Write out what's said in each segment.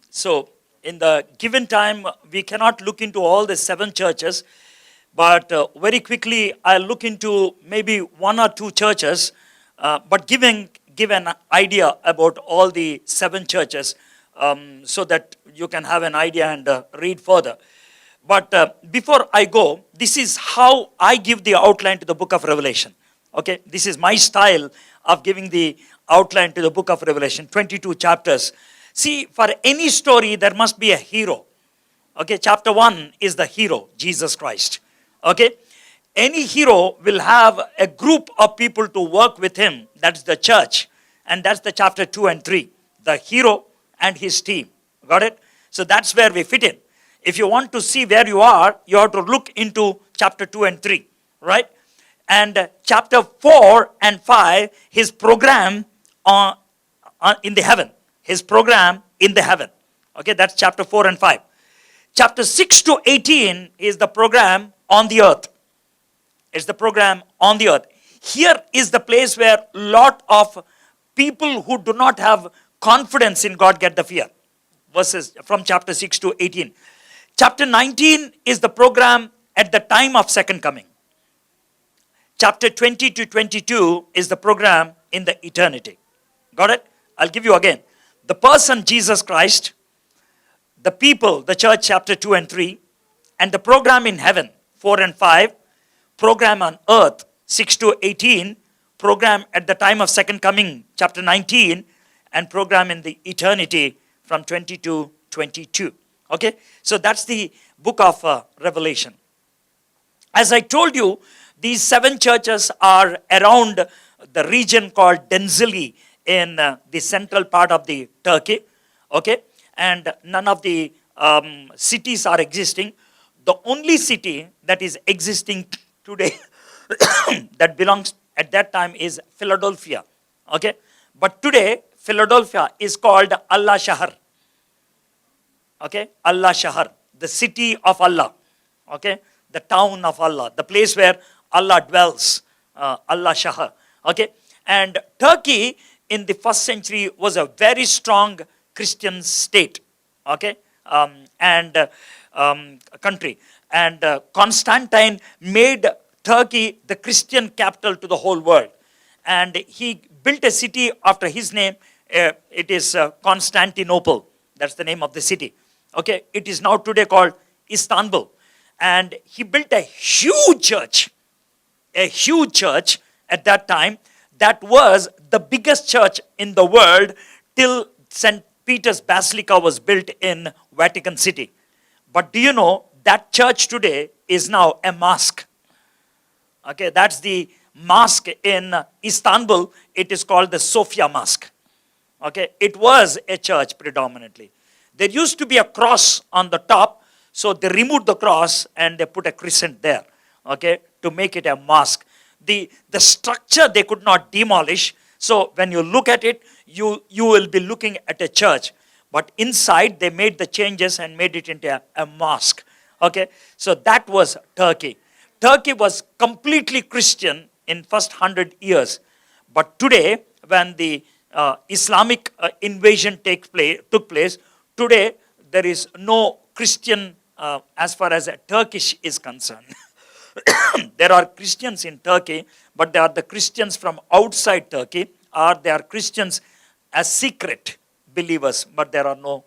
So, in the given time, we cannot look into all the 7 churches, but very quickly I'll look into maybe 1 or 2 churches, but give an idea about all the 7 churches, so that you can have an idea and read further. But before I go, this is how I give the outline to the book of Revelation. Okay, this is my style of giving the outline to the book of Revelation, 22 chapters. See, for any story, there must be a hero. Okay, chapter 1 is the hero, Jesus Christ. Okay, any hero will have a group of people to work with him. That's the church. And that's the chapter 2 and 3. The hero and his team. Got it? So that's where we fit in. If you want to see where you are, you have to look into chapter 2 and 3. Right? And chapter 4 and 5, his program in the heaven. His program in the heaven. Okay, that's chapter 4 and 5. Chapter 6 to 18 is the program on the earth. It's the program on the earth. Here is the place where a lot of people who do not have confidence in God get the fear. Verses from chapter 6 to 18. Chapter 19 is the program at the time of second coming. Chapter 20 to 22 is the program in the eternity. Got it? I'll give you again. The person Jesus Christ, the people, the church, chapter 2 and 3, and the program in heaven, 4 and 5, program on earth, 6 to 18, program at the time of second coming, chapter 19, and program in the eternity from 20 to 22. Okay? So that's the book of Revelation. As I told you, these 7 churches are around the region called Denizli in the central part of the Turkey. Okay? And none of the cities are existing. The only city that is existing today that belongs at that time is Philadelphia. Okay? But today, Philadelphia is called Allah Shahar. Okay? Allah Shahar, the city of Allah. Okay? The town of Allah, the place where Allah dwells. Allah Shahar. Okay? And Turkey in the first century was a very strong Christian state. Okay? Country. And Constantine made Turkey the Christian capital to the whole world. And he built a city after his name. It is Constantinople. That's the name of the city. Okay, it is now today called Istanbul. And he built a huge church at that time that was the biggest church in the world till St. Peter's Basilica was built in Vatican City. But do you know that church today is now a mosque? Okay, that's the mosque in Istanbul. It is called the Sophia Mosque. Okay, it was a church predominantly. There used to be a cross on the top, so they removed the cross and they put a crescent there, okay, to make it a mosque. The structure they could not demolish, so when you look at it, you will be looking at a church. But inside they made the changes and made it into a mosque. Okay, so that was Turkey. Turkey was completely Christian in first 100 years. But today, when the Islamic invasion took place, today there is no Christian as far as Turkish is concerned. There are Christians in Turkey, but they are the Christians from outside Turkey, or they are Christians as secret believers, but there are no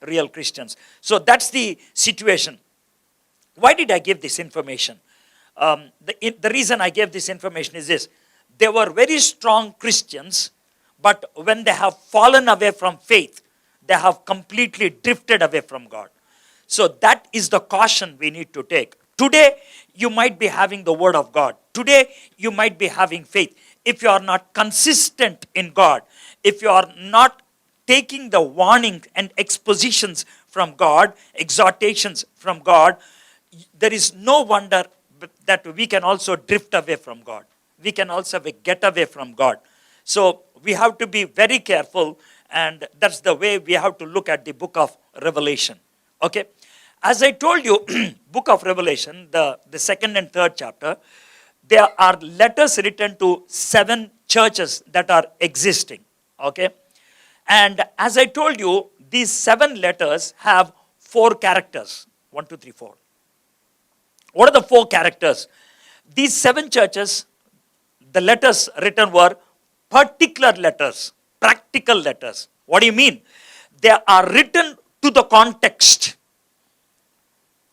real Christians. So that's the situation. Why did I give this information? The reason I gave this information is this. They were very strong Christians, but when they have fallen away from faith, they have completely drifted away from God. So that is the caution we need to take. Today, you might be having the word of God. Today, you might be having faith. If you are not consistent in God, if you are not taking the warning and expositions from God, exhortations from God, there is no wonder that we can also drift away from God. We can also get away from God. So we have to be very careful, and that's the way we have to look at the book of Revelation. Okay? As I told you, book of Revelation, the second and third chapter, there are letters written to 7 churches that are existing. Okay? And as I told you, these 7 letters have 4 characters. 1, 2, 3, 4. What are the 4 characters? These 7 churches, the letters written were particular letters, practical letters. What do you mean? They are written to the context.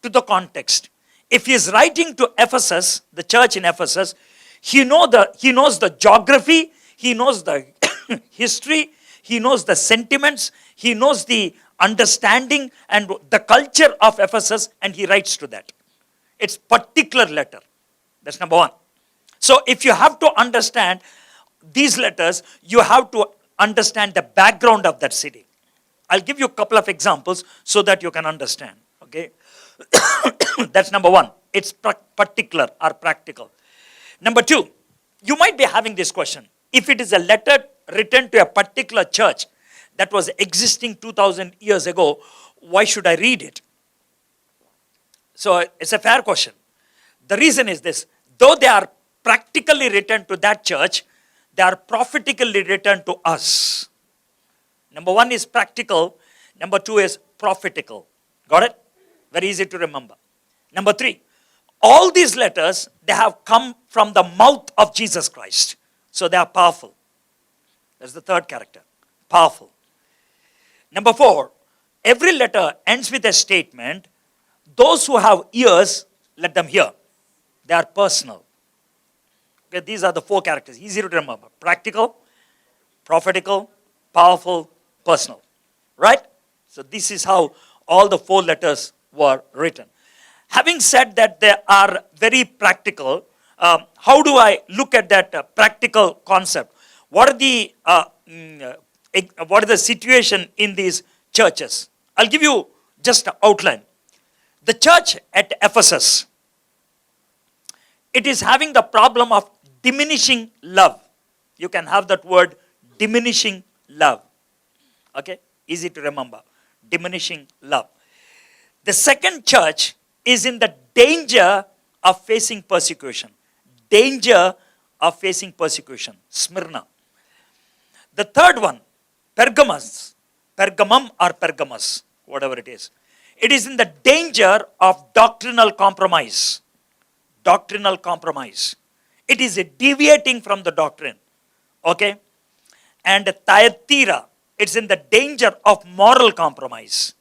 To the context. If he is writing to Ephesus, the church in Ephesus, he knows the geography, he knows the history, he knows the sentiments, he knows the understanding and the culture of Ephesus, and he writes to that. It's particular letter. That's number 1. So if you have to understand these letters, you have to understand the background of that city. I'll give you a couple of examples so that you can understand. Okay, that's number 1. It's particular or practical. Number 2, you might be having this question. If it is a letter written to a particular church that was existing 2000 years ago, why should I read it? So it's a fair question. The reason is this: though they are practically written to that church, they are prophetically written to us. Number 1 is practical. Number 2 is prophetical. Got it? Very easy to remember. Number 3, all these letters, they have come from the mouth of Jesus Christ. So they are powerful. That's the 3rd character. Powerful. Number 4, every letter ends with a statement. Those who have ears, let them hear. They are personal. Okay, these are the 4 characters. Easy to remember. Practical, prophetical, powerful, personal. Right? So this is how all the 4 letters were written. Having said that they are very practical, how do I look at that practical concept? What are the situation in these churches? I'll give you just an outline. The church at Ephesus, it is having the problem of diminishing love. You can have that word, diminishing love. Okay, easy to remember. Diminishing love. The second church is in the danger of facing persecution. Danger of facing persecution. Smyrna. The third one, Pergamum or Pergamus, whatever it is. It is in the danger of doctrinal compromise. Doctrinal compromise. It is deviating from the doctrine. Okay? And Thyatira, it's in the danger of moral compromise.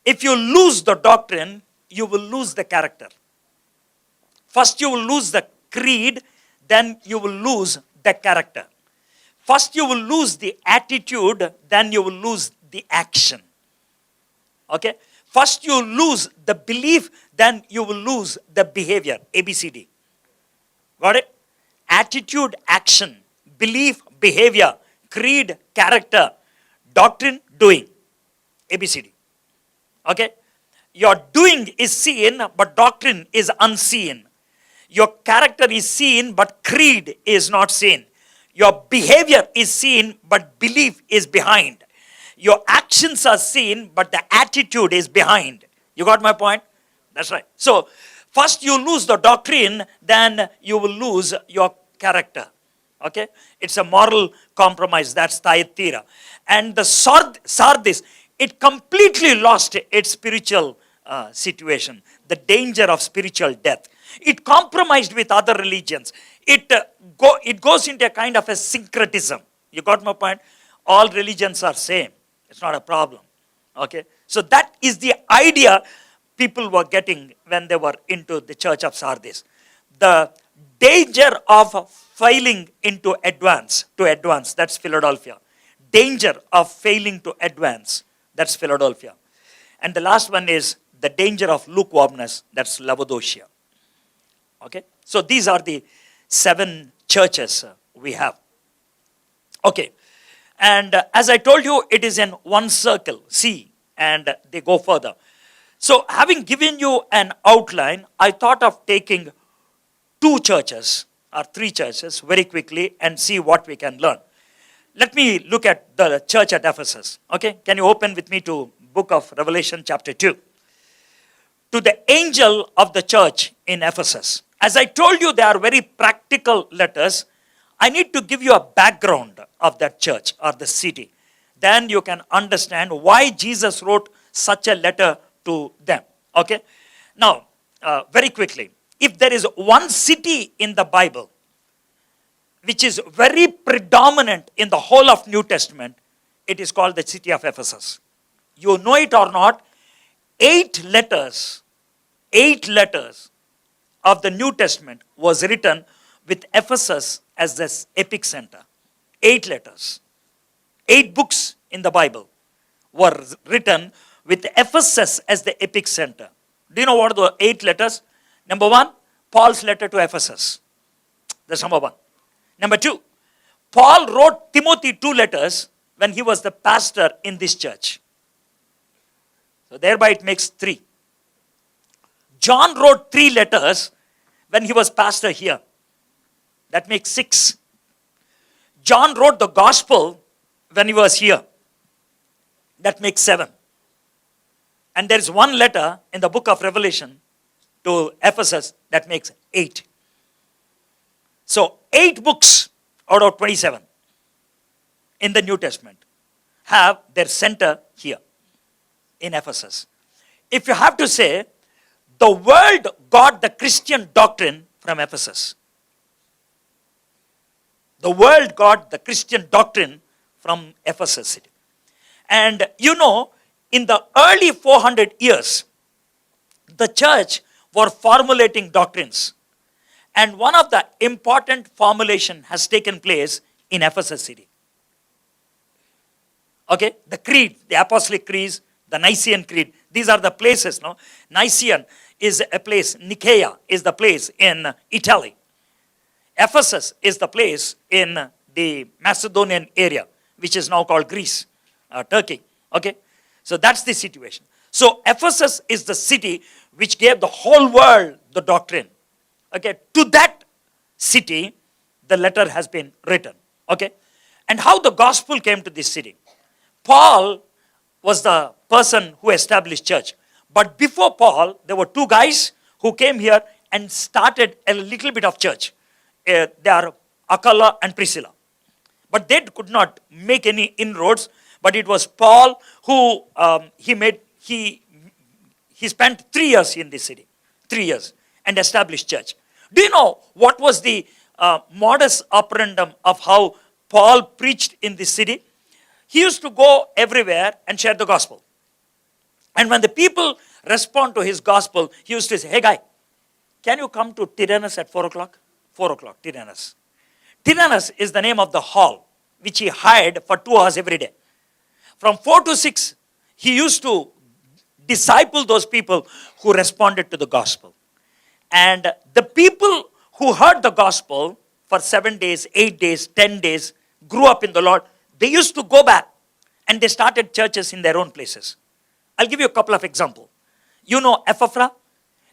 If you lose the doctrine, you will lose the character. First you will lose the creed, then you will lose the character. First you will lose the attitude, then you will lose the action. Okay? First you lose the belief, then you will lose the behavior. ABCD. Got it? Attitude, action, belief, behavior, creed, character, doctrine, doing. ABCD. Okay? Your doing is seen, but doctrine is unseen. Your character is seen, but creed is not seen. Your behavior is seen, but belief is behind. Your actions are seen, but the attitude is behind. You got my point? That's right. So, first you lose the doctrine, then you will lose your character. Okay? It's a moral compromise. That's Thyatira. And the Sardis, it completely lost its spiritual situation. The danger of spiritual death. It compromised with other religions. It goes into a kind of a syncretism. You got my point? All religions are same. It's not a problem. Okay? So that is the idea people were getting when they were into the church of Sardis. The danger of failing to advance, that's Philadelphia. Danger of failing to advance, that's Philadelphia. And the last one is the danger of lukewarmness, that's Laodicea. Okay? So these are the 7 churches we have. Okay. And as I told you, it is in one circle, C, and they go further. So having given you an outline, I thought of taking 2 churches or 3 churches very quickly and see what we can learn. Let me look at the church at Ephesus. Okay, can you open with me to book of Revelation chapter 2. To the angel of the church in Ephesus. As I told you, they are very practical letters. I need to give you a background of that church or the city. then you can understand why Jesus wrote such a letter to them. Okay? Now, very quickly, if there is one city in the Bible which is very predominant in the whole of New Testament, it is called the city of Ephesus. You know it or not, 8 letters of the New Testament was written with Ephesus as the epic center. 8 letters. 8 books in the Bible were written with Ephesus as the epic center. Do you know what are the 8 letters? Number 1, Paul's letter to Ephesus. That's number 1. Number 2, Paul wrote Timothy 2 letters when he was the pastor in this church. So thereby it makes 3. John wrote 3 letters when he was pastor here. That makes 6. John wrote the gospel when he was here. That makes 7. And there is 1 letter in the book of Revelation to Ephesus that makes 8. So 8 books out of 27 in the New Testament have their center here in Ephesus. If you have to say, the world got the Christian doctrine from Ephesus. The world got the Christian doctrine from Ephesus city. And you know, in the early 400 years, the church were formulating doctrines. And one of the important formulation has taken place in Ephesus city. Okay, the creed, the apostolic creeds, the Nicene creed, these are the places, no? Nicene is a place, Nicaea is the place in Italy. Ephesus is the place in the Macedonian area, which is now called Greece, Turkey. Okay, so that's the situation. So Ephesus is the city which gave the whole world the doctrine. Okay, to that city, the letter has been written. Okay, and how the gospel came to this city. Paul was the person who established church. But before Paul, there were 2 guys who came here and started a little bit of church. They are Aquila and Priscilla. But they could not make any inroads. But it was Paul who he spent 3 years in this city. 3 years. And established church. Do you know what was the modus operandum of how Paul preached in this city? He used to go everywhere and share the gospel. And when the people respond to his gospel, he used to say, hey guy, can you come to Tyrannus at 4 o'clock? 4 o'clock, Tyrannus. Tyrannus is the name of the hall, which he hired for 2 hours every day. From 4 to 6, he used to disciple those people who responded to the gospel. And the people who heard the gospel for 7 days, 8 days, 10 days, grew up in the Lord, they used to go back and they started churches in their own places. I'll give you a couple of examples. You know Epaphras?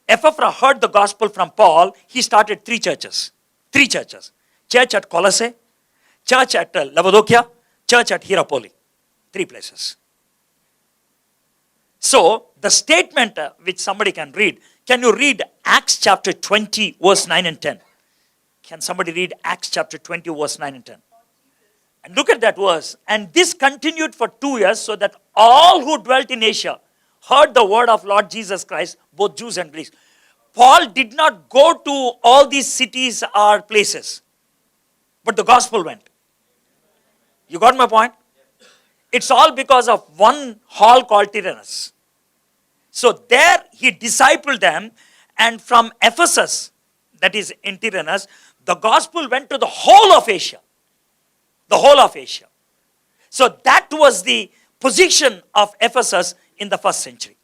Epaphras heard the gospel from Paul. He started 3 churches. 3 churches. Church at Colossae, church at Laodicea, church at Hierapolis. 3 places. So, the statement which somebody can read, can you read Acts chapter 20, verse 9 and 10? Can somebody read Acts chapter 20, verse 9 and 10? And look at that verse. And this continued for 2 years, so that all who dwelt in Asia heard the word of Lord Jesus Christ, both Jews and Greeks. Paul did not go to all these cities or places, but the gospel went. You got my point? It's all because of one hall called Tyrannus. So there he discipled them, and from Ephesus, that is in Tyrannus, the gospel went to the whole of Asia. The whole of Asia. So that was the position of Ephesus in the first century.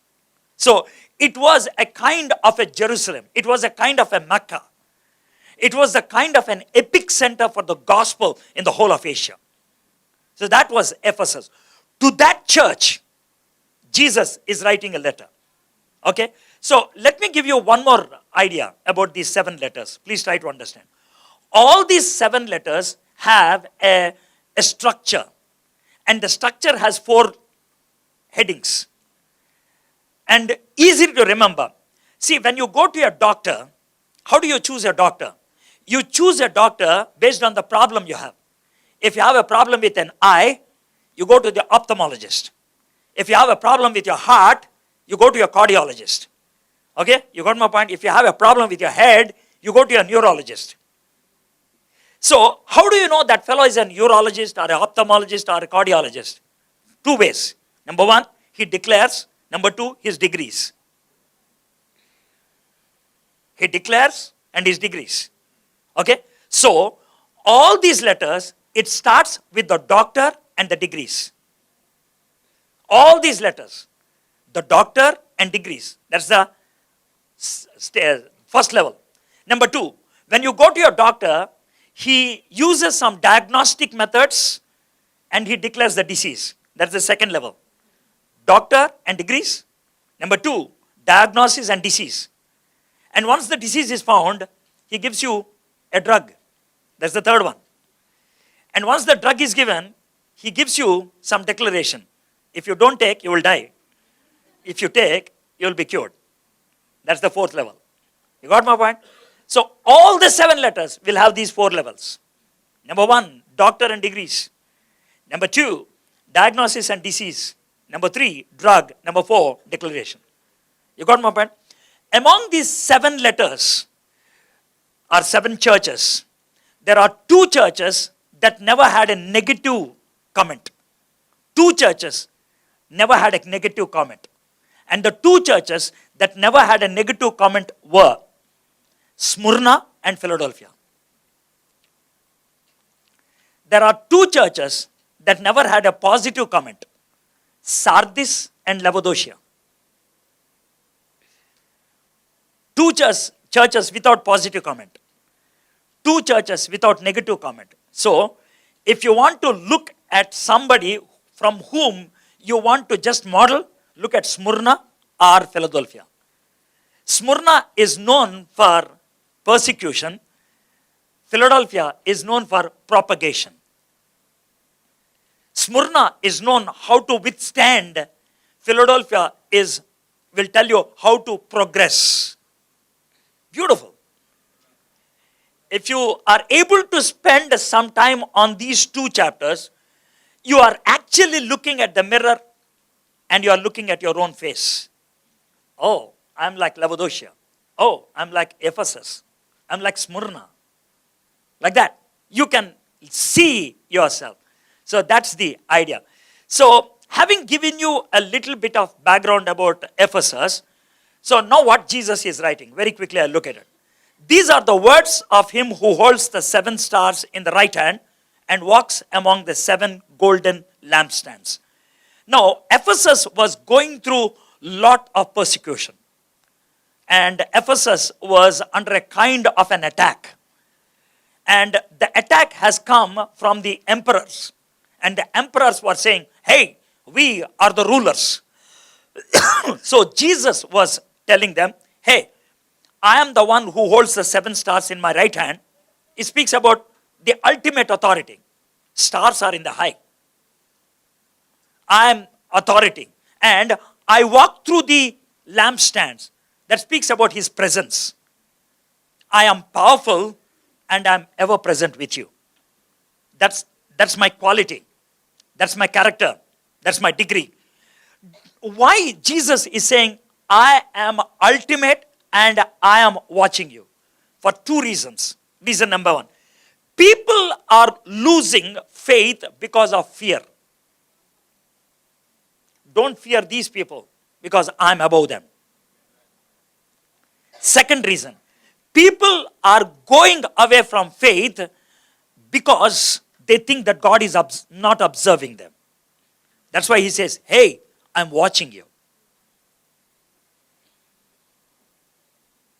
So it was a kind of a Jerusalem. It was a kind of a Mecca. It was a kind of an epic center for the gospel in the whole of Asia. So that was Ephesus. To that church, Jesus is writing a letter. Okay? So let me give you one more idea about these 7 letters. Please try to understand. All these 7 letters have a structure. And the structure has 4 headings. And easy to remember. See, when you go to your doctor, how do you choose a doctor? You choose a doctor based on the problem you have. If you have a problem with an eye, you go to the ophthalmologist. If you have a problem with your heart, you go to your cardiologist. Okay, you got my point? If you have a problem with your head, you go to your neurologist. So, how do you know that fellow is a neurologist or an ophthalmologist or a cardiologist? Two ways. Number one, he declares. Number two, his degrees. He declares and his degrees. Okay? So, all these letters, it starts with the doctor and the degrees. All these letters, the doctor and degrees. That's the first level. Number two, when you go to your doctor, he uses some diagnostic methods and he declares the disease. That's the second level. Doctor and degrees. Number two, diagnosis and disease. And once the disease is found, he gives you a drug. That's the third one. And once the drug is given, he gives you some declaration. If you don't take, you will die. If you take, you will be cured. That's the fourth level. You got my point? So all the 7 letters will have these 4 levels. Number 1, doctor and degrees. Number 2, diagnosis and disease. Number 3, drug. Number 4, declaration. You got my point? Among these 7 letters, or 7 churches, there are 2 churches that never had a negative comment. 2 churches never had a negative comment. And the 2 churches that never had a negative comment were Smyrna and Philadelphia. There are 2 churches that never had a positive comment. Sardis and Laodicea. 2 churches without positive comment. 2 churches without negative comment. So, if you want to look at somebody from whom you want to just model, look at Smyrna or Philadelphia. Smyrna is known for persecution. Philadelphia is known for propagation. Smyrna is known how to withstand. Philadelphia will tell you how to progress. Beautiful. If you are able to spend some time on these 2 chapters, you are actually looking at the mirror and you are looking at your own face. Oh, I'm like Laodicea. Oh, I'm like Ephesus. I'm like Smyrna. Like that. You can see yourself. So that's the idea. So having given you a little bit of background about Ephesus, so now what Jesus is writing, very quickly I'll look at it. These are the words of him who holds the 7 stars in the right hand and walks among the 7 golden lampstands. Now, Ephesus was going through a lot of persecution. And Ephesus was under a kind of an attack. And the attack has come from the emperors. And the emperors were saying, hey, we are the rulers. So Jesus was telling them, hey, I am the one who holds the 7 stars in my right hand. He speaks about the ultimate authority. Stars are in the high. I am authority. And I walk through the lampstands. That speaks about his presence. I am powerful and I am ever present with you. That's my quality. That's my character. That's my degree. Why Jesus is saying, I am ultimate and I am watching you? For 2 reasons. Reason number 1. People are losing faith because of fear. Don't fear these people because I'm above them. Second reason. People are going away from faith because they think that God is not observing them. That's why he says, hey, I'm watching you.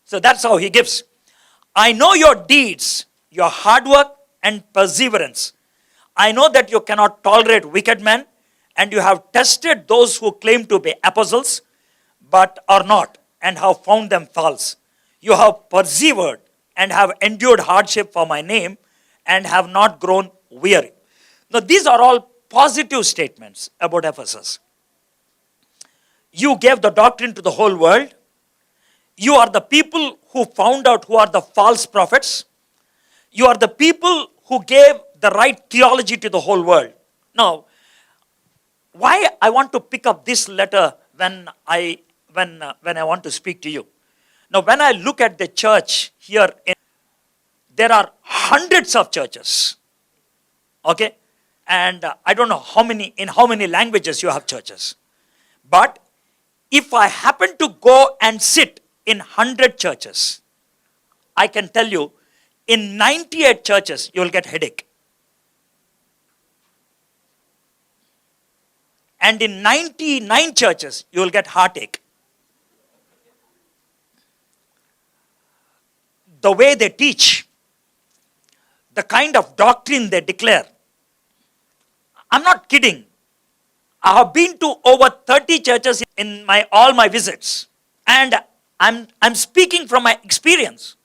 So that's how he gives. I know your deeds, your hard work and perseverance. I know that you cannot tolerate wicked men, and you have tested those who claim to be apostles, but are not, and have found them false. You have persevered and have endured hardship for my name, and have not grown weary. Now these are all positive statements about Ephesus. You gave the doctrine to the whole world. You are the people who found out who are the false prophets. You are the people who gave the right theology to the whole world. Now, why I want to pick up this letter when I want to speak to you. Now, when I look at the church here, there are hundreds of churches. Okay, and I don't know in how many languages you have churches, but if I happen to go and sit in 100 churches, I can tell you, in 98 churches you will get headache. And in 99 churches, you will get heartache. The way they teach, the kind of doctrine they declare. I'm not kidding. I have been to over 30 churches in all my visits. And I'm speaking from my experience.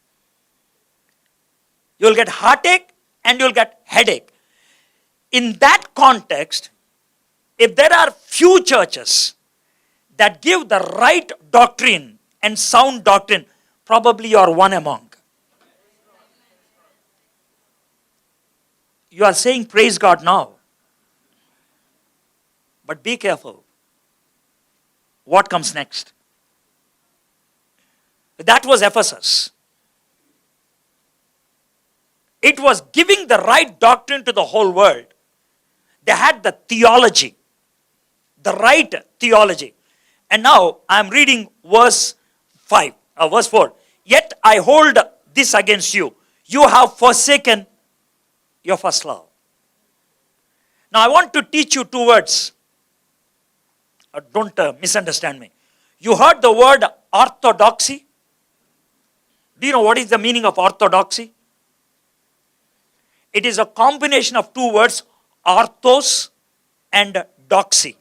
You'll get heartache and you'll get headache. In that context, if there are few churches that give the right doctrine and sound doctrine, probably you are one among. You are saying praise God now. But be careful. What comes next? That was Ephesus. It was giving the right doctrine to the whole world. They had the theology. The right theology. And now I am reading verse 4. Yet I hold this against you. You have forsaken your first love. Now I want to teach you two words. Don't misunderstand me. You heard the word orthodoxy? Do you know what is the meaning of orthodoxy? It is a combination of two words, orthos and doxy.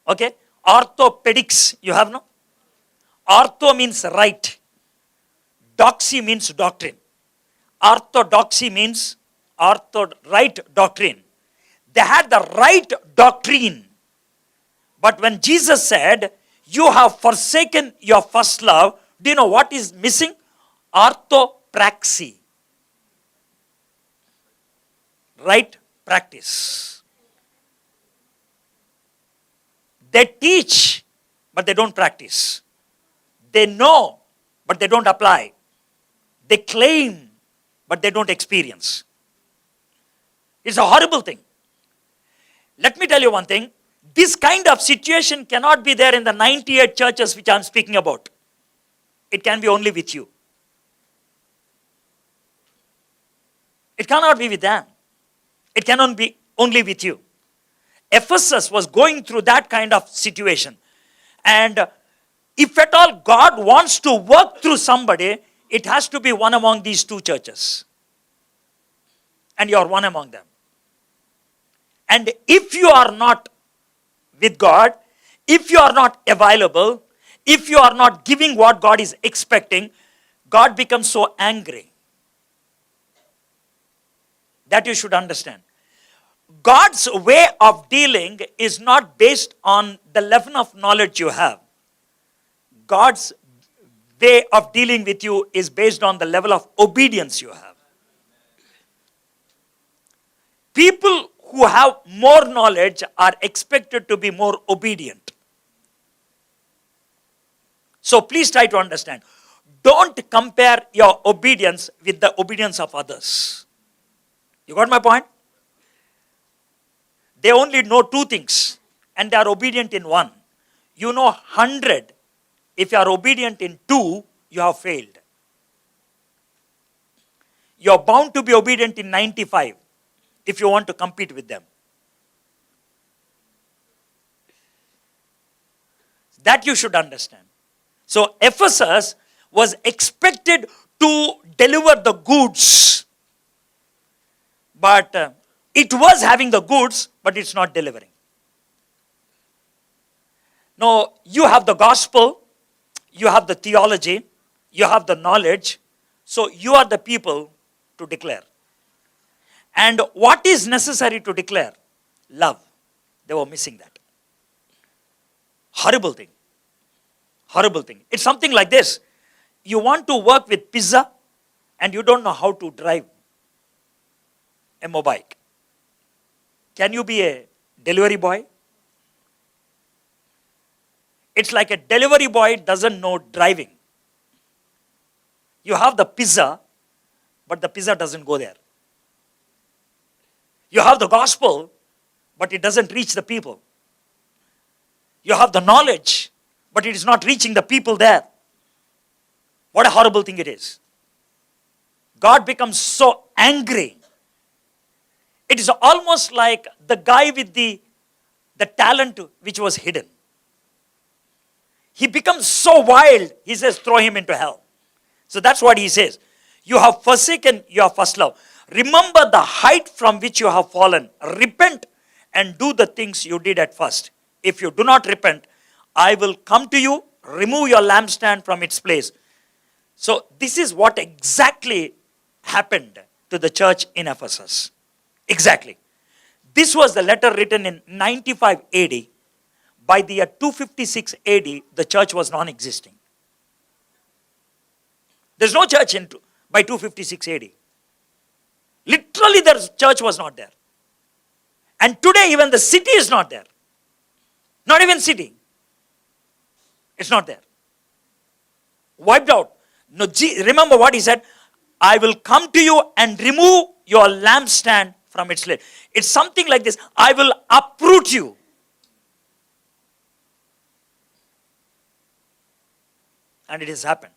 Okay? Orthopedics, you have no? Ortho means right. Doxy means doctrine. Orthodoxy means right doctrine. They had the right doctrine. But when Jesus said, you have forsaken your first love, do you know what is missing? Orthopraxy. Right practice. They teach, but they don't practice. They know, but they don't apply. They claim, but they don't experience. It's a horrible thing. Let me tell you one thing. This kind of situation cannot be there in the 98 churches which I am speaking about. It can be only with you. It cannot be with them. It cannot be only with you. Ephesus was going through that kind of situation. And if at all God wants to work through somebody, it has to be one among these two churches. And you are one among them. And if you are not with God, if you are not available, if you are not giving what God is expecting, God becomes so angry. That you should understand. God's way of dealing is not based on the level of knowledge you have. God's way of dealing with you is based on the level of obedience you have. People who have more knowledge are expected to be more obedient. So please try to understand. Don't compare your obedience with the obedience of others. You got my point? They only know two things and they are obedient in one. You know 100. If you are obedient in 2, you have failed. You are bound to be obedient in 95 if you want to compete with them. That you should understand. So Ephesus was expected to deliver the goods. But it was having the goods, but it's not delivering. No, you have the gospel, you have the theology, you have the knowledge, so you are the people to declare. And what is necessary to declare? Love. They were missing that. Horrible thing. Horrible thing. It's something like this. You want to work with pizza and you don't know how to drive a mobike. Can you be a Delivery boy. It's like a delivery boy doesn't know driving. You have the pizza, but the pizza doesn't go there. You have the gospel, but it doesn't reach the people. You have the knowledge, but it is not reaching the people there. What a horrible thing it is. God becomes so angry. It is almost like the guy with the talent which was hidden. He becomes so wild, he says, throw him into hell. So that's what he says. You have forsaken your first love. Remember the height from which you have fallen. Repent and do the things you did at first. If you do not repent, I will come to you, remove your lampstand from its place. So this is what exactly happened to the church in Ephesus. Exactly. This was the letter written in 95 AD. By the year 256 AD, the church was non-existing. There's no church by 256 AD. Literally, the church was not there. And today, even the city is not there. Not even city. It's not there. Wiped out. No, remember what he said? I will come to you and remove your lampstand from its lid. It's something like this. I will uproot you. And it has happened.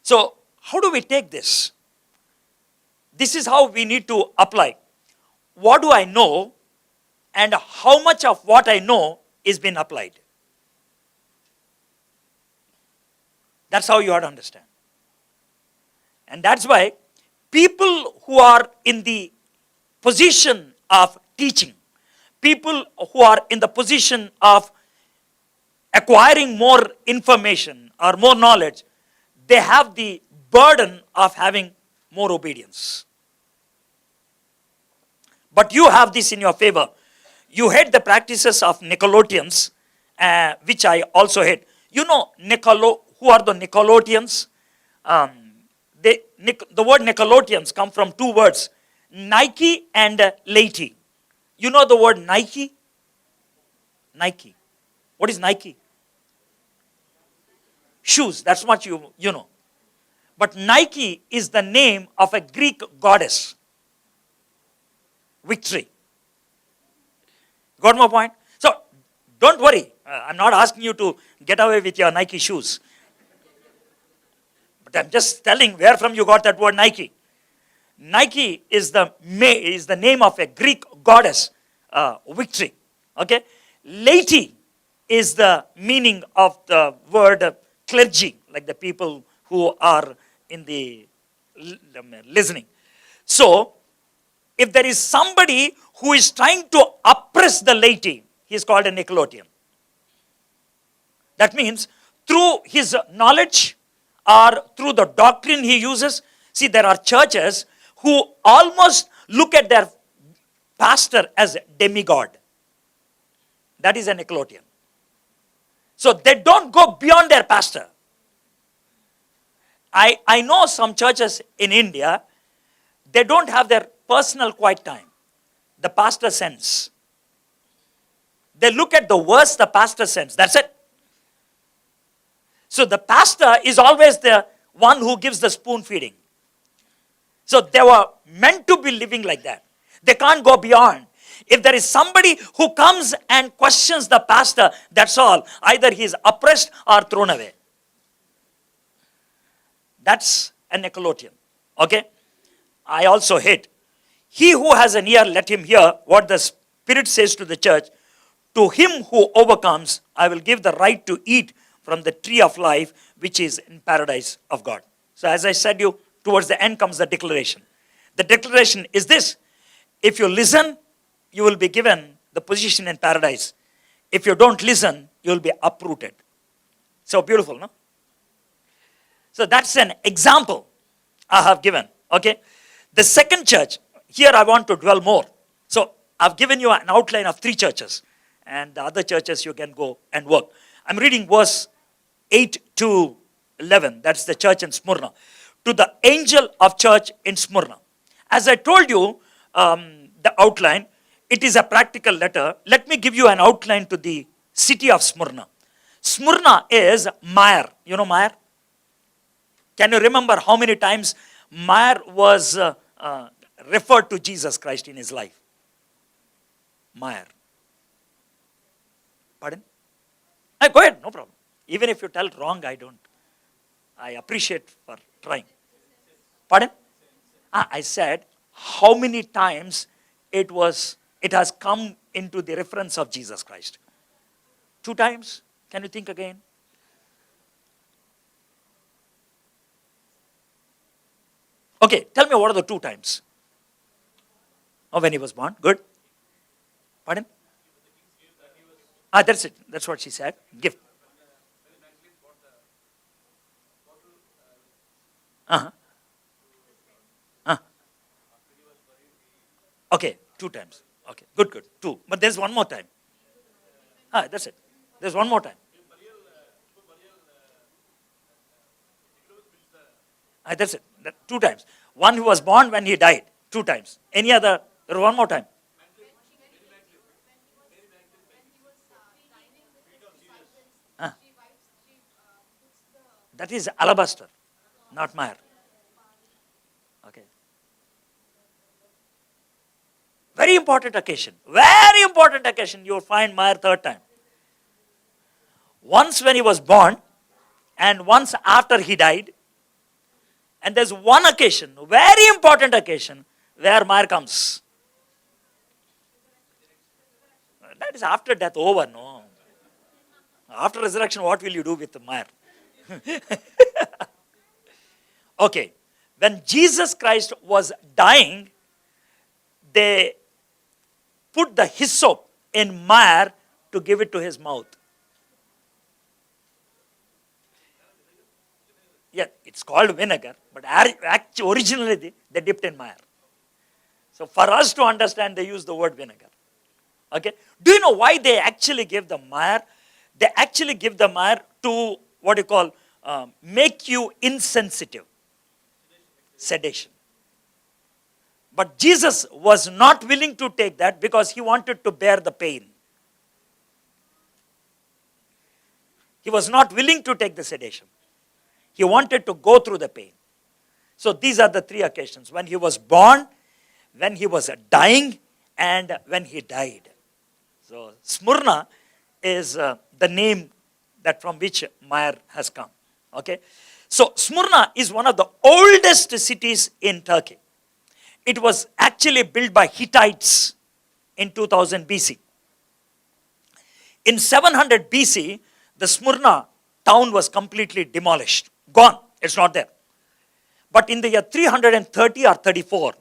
So, how do we take this? This is how we need to apply. What do I know, and how much of what I know is being applied? That's how you have to understand. And that's why people who are in the position of teaching, people who are in the position of acquiring more information or more knowledge, they have the burden of having more obedience. But you have this in your favor. You hate the practices of Nicolaitans, which I also hate. You know who are the Nicolaitans? The word Nicolaitans come from two words, Nike and Laity. You know the word Nike? Nike. What is Nike? Shoes, that's what you know. But Nike is the name of a Greek goddess. Victory. Got my point? So, don't worry. I'm not asking you to get away with your Nike shoes. But I'm just telling where from you got that word Nike. Nike is the name of a Greek goddess, victory. Okay? Laity is the meaning of the word clergy, like the people who are in the listening. So, if there is somebody who is trying to oppress the laity, he is called a Nicolaitan. That means through his knowledge or through the doctrine he uses. See, there are churches who almost look at their pastor as a demigod. That is a Nicolaitan. So they don't go beyond their pastor. I know some churches in India, they don't have their personal quiet time. The pastor sends. They look at the verse the pastor sends. That's it. So the pastor is always the one who gives the spoon feeding. So they were meant to be living like that. They can't go beyond. If there is somebody who comes and questions the pastor, that's all. Either he is oppressed or thrown away. That's a Nicolaitan. Okay? I also hate. He who has an ear, let him hear what the Spirit says to the church. To him who overcomes, I will give the right to eat from the tree of life, which is in paradise of God. So as I said you, towards the end comes the declaration. The declaration is this. If you listen, you will be given the position in paradise. If you don't listen, you will be uprooted. So beautiful, no? So that's an example I have given. Okay? The second church, here I want to dwell more. So I've given you an outline of 3 churches. And the other churches you can go and work. I'm reading verse 8 to 11. That's the church in Smyrna. To the angel of church in Smyrna. As I told you, the outline, It is a practical letter. Let me give you an outline to the city of Smyrna. Smyrna is mire. You know mire? Can you remember how many times mire was referred to Jesus Christ in his life? Mire. Pardon? Go ahead, no problem. Even if you tell wrong, I appreciate for trying. Pardon? I said how many times it has come into the reference of Jesus Christ. 2 times? Can you think again? Okay, tell me what are the 2 times? Oh, when he was born. Good. Pardon? That's it. That's what she said. Gift. Uh-huh. Okay, 2 times. Okay, good. 2. But there's one more time. That's it. There's one more time. That's it. 2 times. One who was born, when he died. 2 times. Any other? There one more time. That is alabaster, not myrrh. Okay. Very important occasion. Very important occasion. You will find myrrh 3rd time. Once when he was born, and once after he died. And there's one occasion, very important occasion, where myrrh comes. That is after death over, no. After resurrection, what will you do with the myrrh? Okay. When Jesus Christ was dying, they put the hyssop in myrrh to give it to his mouth. Yeah, it's called vinegar, but originally they dipped in myrrh. So for us to understand, they use the word vinegar. Okay? Do you know why they actually give the myrrh? They actually give the myrrh to what you call make you insensitive. Sedation. But Jesus was not willing to take that because he wanted to bear the pain. He was not willing to take the sedation. He wanted to go through the pain. So these are the 3 occasions. When he was born, when he was dying, and when he died. So Smyrna is the name that from which myrrh has come. Okay. So Smyrna is one of the oldest cities in Turkey. It was actually built by Hittites in 2000 BC. In 700 BC, the Smyrna town was completely demolished. Gone. It's not there. But in the year 330 or 34,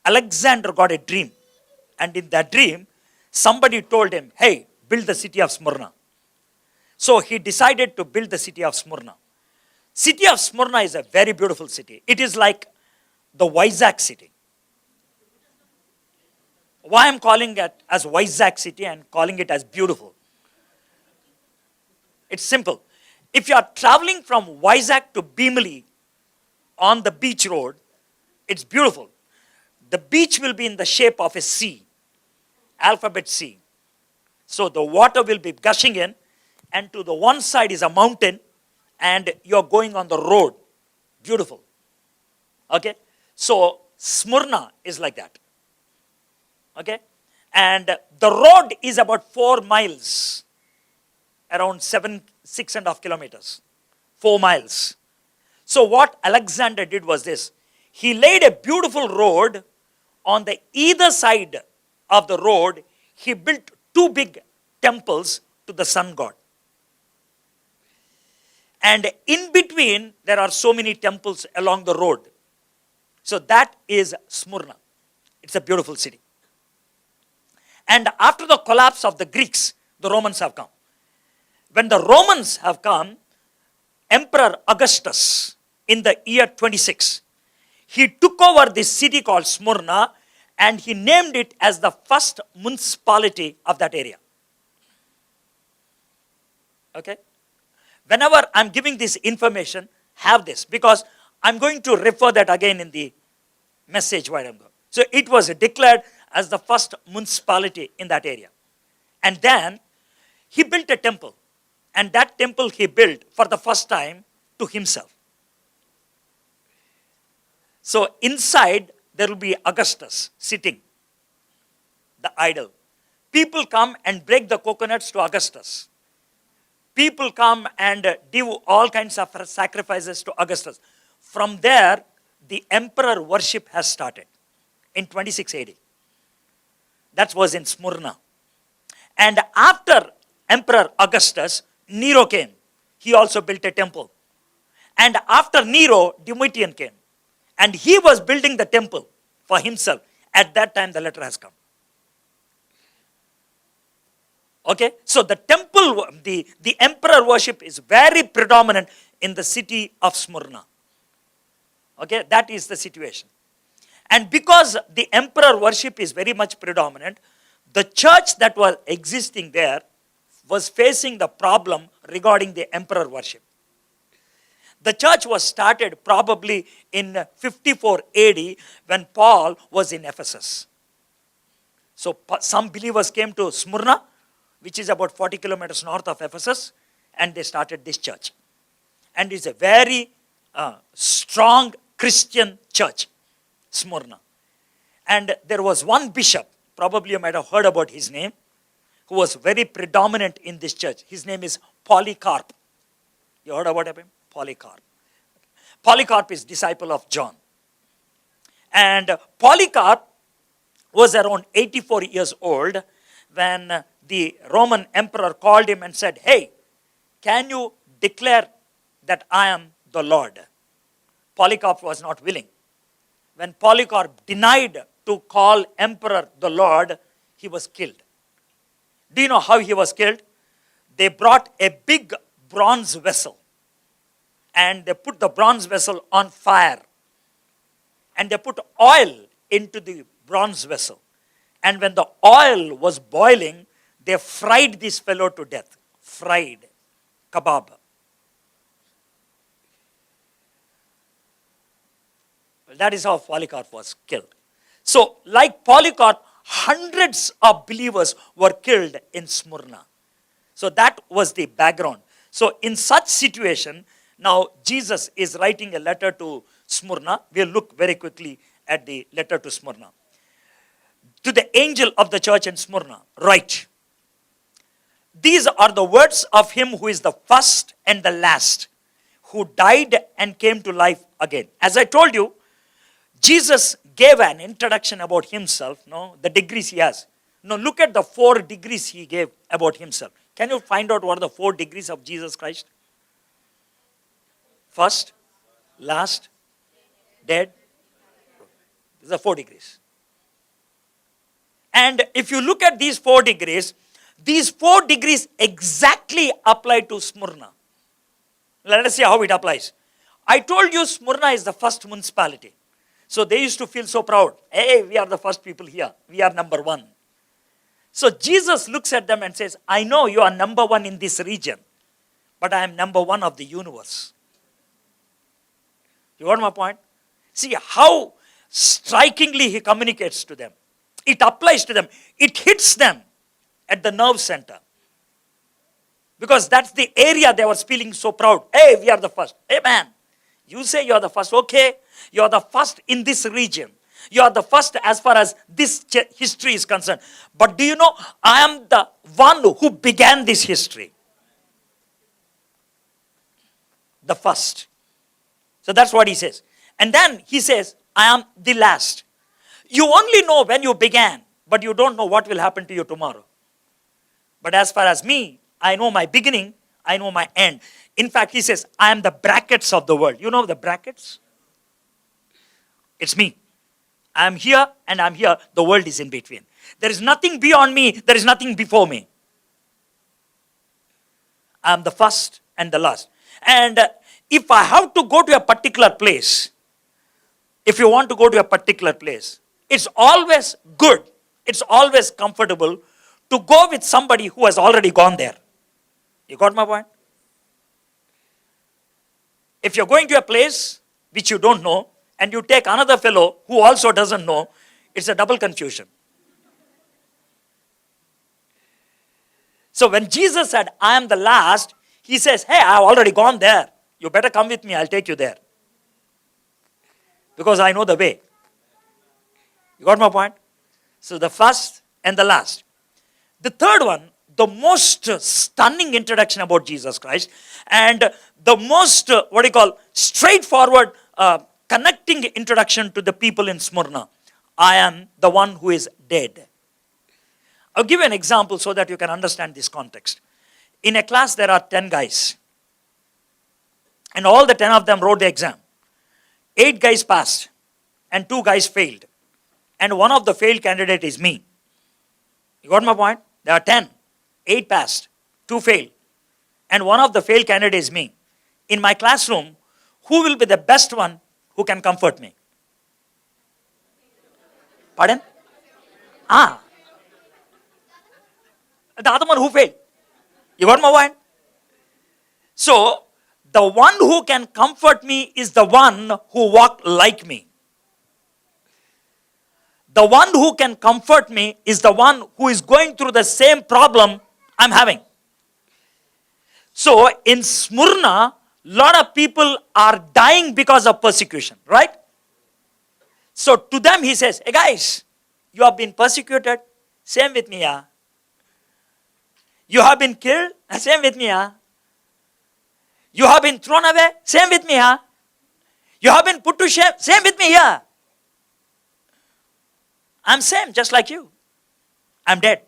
Alexander got a dream. And in that dream, somebody told him, hey, build the city of Smyrna. So he decided to build the city of Smyrna. City of Smyrna is a very beautiful city. It is like the Vizag city. Why I'm calling it as Vizag city and calling it as beautiful? It's simple. If you are traveling from Vizag to Bhimli on the beach road, it's beautiful. The beach will be in the shape of a C, alphabet C. So the water will be gushing in, and to the one side is a mountain, and you're going on the road. Beautiful. Okay? So Smyrna is like that. Okay? And the road is about 4 miles, around 6.5 kilometers. 4 miles. So what Alexander did was this. He laid a beautiful road. On the either side of the road, he built 2 big temples to the sun god. And in between, there are so many temples along the road. So that is Smyrna. It's a beautiful city. And after the collapse of the Greeks, the Romans have come. When the Romans have come, Emperor Augustus, in the year 26, he took over this city called Smyrna, and he named it as the first municipality of that area. Okay? Whenever I'm giving this information, have this, because I'm going to refer that again in the message where I'm going. So it was declared as the first municipality in that area. And then he built a temple. And that temple he built for the first time to himself. So inside there will be Augustus sitting, the idol. People come and break the coconuts to Augustus. People come and do all kinds of sacrifices to Augustus. From there, the emperor worship has started in 26 AD. That was in Smyrna. And after Emperor Augustus, Nero came. He also built a temple. And after Nero, Domitian came. And he was building the temple for himself. At that time, the letter has come. Okay, so the temple, the emperor worship is very predominant in the city of Smyrna. Okay, that is the situation. And because the emperor worship is very much predominant, the church that was existing there was facing the problem regarding the emperor worship. The church was started probably in 54 AD when Paul was in Ephesus. So some believers came to Smyrna, which is about 40 kilometers north of Ephesus, and they started this church. And it's a very strong Christian church, Smyrna. And there was one bishop, probably you might have heard about his name, who was very predominant in this church. His name is Polycarp. You heard about him? Polycarp. Polycarp is disciple of John. And Polycarp was around 84 years old when the Roman emperor called him and said, "Hey, can you declare that I am the Lord?" Polycarp was not willing. When Polycarp denied to call emperor the Lord, he was killed. Do you know how he was killed? They brought a big bronze vessel and they put the bronze vessel on fire and they put oil into the bronze vessel. And when the oil was boiling, they fried this fellow to death. Fried. Kebab. Well, that is how Polycarp was killed. So, like Polycarp, hundreds of believers were killed in Smyrna. So that was the background. So in such situation, now Jesus is writing a letter to Smyrna. We'll look very quickly at the letter to Smyrna. To the angel of the church in Smyrna, write, "These are the words of him who is the first and the last, who died and came to life again." As I told you, Jesus gave an introduction about himself, the degrees he has. Now look at the 4 degrees he gave about himself. Can you find out what are the 4 degrees of Jesus Christ? First, last, dead. These are 4 degrees. And if you look at these 4 degrees exactly apply to Smyrna. Let us see how it applies. I told you Smyrna is the first municipality. So they used to feel so proud. Hey, we are the first people here. We are number 1. So Jesus looks at them and says, "I know you are number 1 in this region, but I am number 1 of the universe." You got my point? See how strikingly he communicates to them. It applies to them. It hits them at the nerve center. Because that's the area they were feeling so proud. Hey, we are the first. Hey man, you say you are the first. Okay, you are the first in this region. You are the first as far as this history is concerned. But do you know, I am the one who began this history. The first. So that's what he says. And then he says, I am the last. You only know when you began, but you don't know what will happen to you tomorrow. But as far as me, I know my beginning, I know my end. In fact, he says, I am the brackets of the world. You know the brackets? It's me. I am here and I am here. The world is in between. There is nothing beyond me. There is nothing before me. I am the first and the last. And if I have to go to a particular place, if you want to go to a particular place, it's always good, it's always comfortable to go with somebody who has already gone there. You got my point? If you're going to a place which you don't know, and you take another fellow who also doesn't know, it's a double confusion. So when Jesus said, I am the last, he says, hey, I have already gone there. You better come with me, I'll take you there. Because I know the way. You got my point? So the first and the last. The third one, the most stunning introduction about Jesus Christ, and the most, straightforward connecting introduction to the people in Smyrna. I am the one who is dead. I'll give you an example so that you can understand this context. In a class, there are 10 guys. And all the 10 of them wrote the exam. 8 guys passed, and 2 guys failed. And one of the failed candidate is me. You got my point? There are 10. 8 passed, 2 failed. And one of the failed candidate is me. In my classroom, who will be the best one who can comfort me? Pardon? The other one who failed. You got my point? So, the one who can comfort me is the one who walked like me. The one who can comfort me is the one who is going through the same problem I'm having. So, in Smyrna, a lot of people are dying because of persecution, right? So, to them he says, hey guys, you have been persecuted, same with me, yeah. You have been killed, same with me, yeah. You have been thrown away, same with me, yeah. You have been put to shame, same with me, yeah. I'm same, just like you. I'm dead.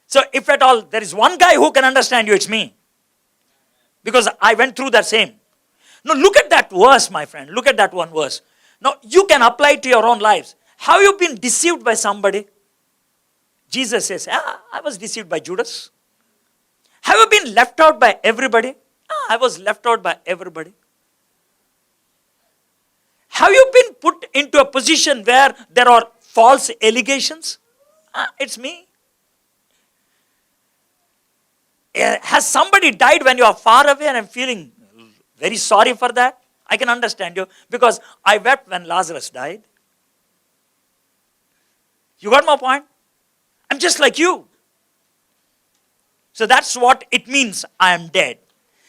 So if at all there is one guy who can understand you, it's me. Because I went through that same. Now look at that verse, my friend. Look at that one verse. Now you can apply it to your own lives. Have you been deceived by somebody? Jesus says, I was deceived by Judas. Have you been left out by everybody? I was left out by everybody. Have you been put into a position where there are false allegations? It's me. Has somebody died when you are far away and I'm feeling very sorry for that? I can understand you because I wept when Lazarus died. You got my point? I'm just like you. So that's what it means, I am dead.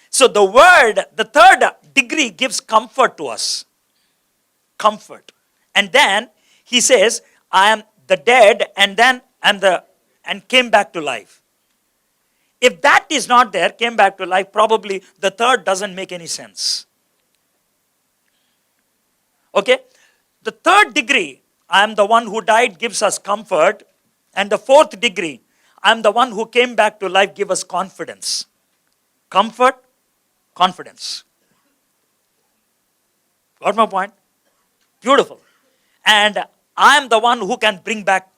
So the word, the third degree gives comfort to us. Comfort. And then he says, I am the dead and then and came back to life. If that is not there, came back to life, probably the third doesn't make any sense. Okay? The third degree, I am the one who died, gives us comfort. And the fourth degree, I am the one who came back to life, give us confidence. Comfort, confidence. Got my point? Beautiful. And I am the one who can bring back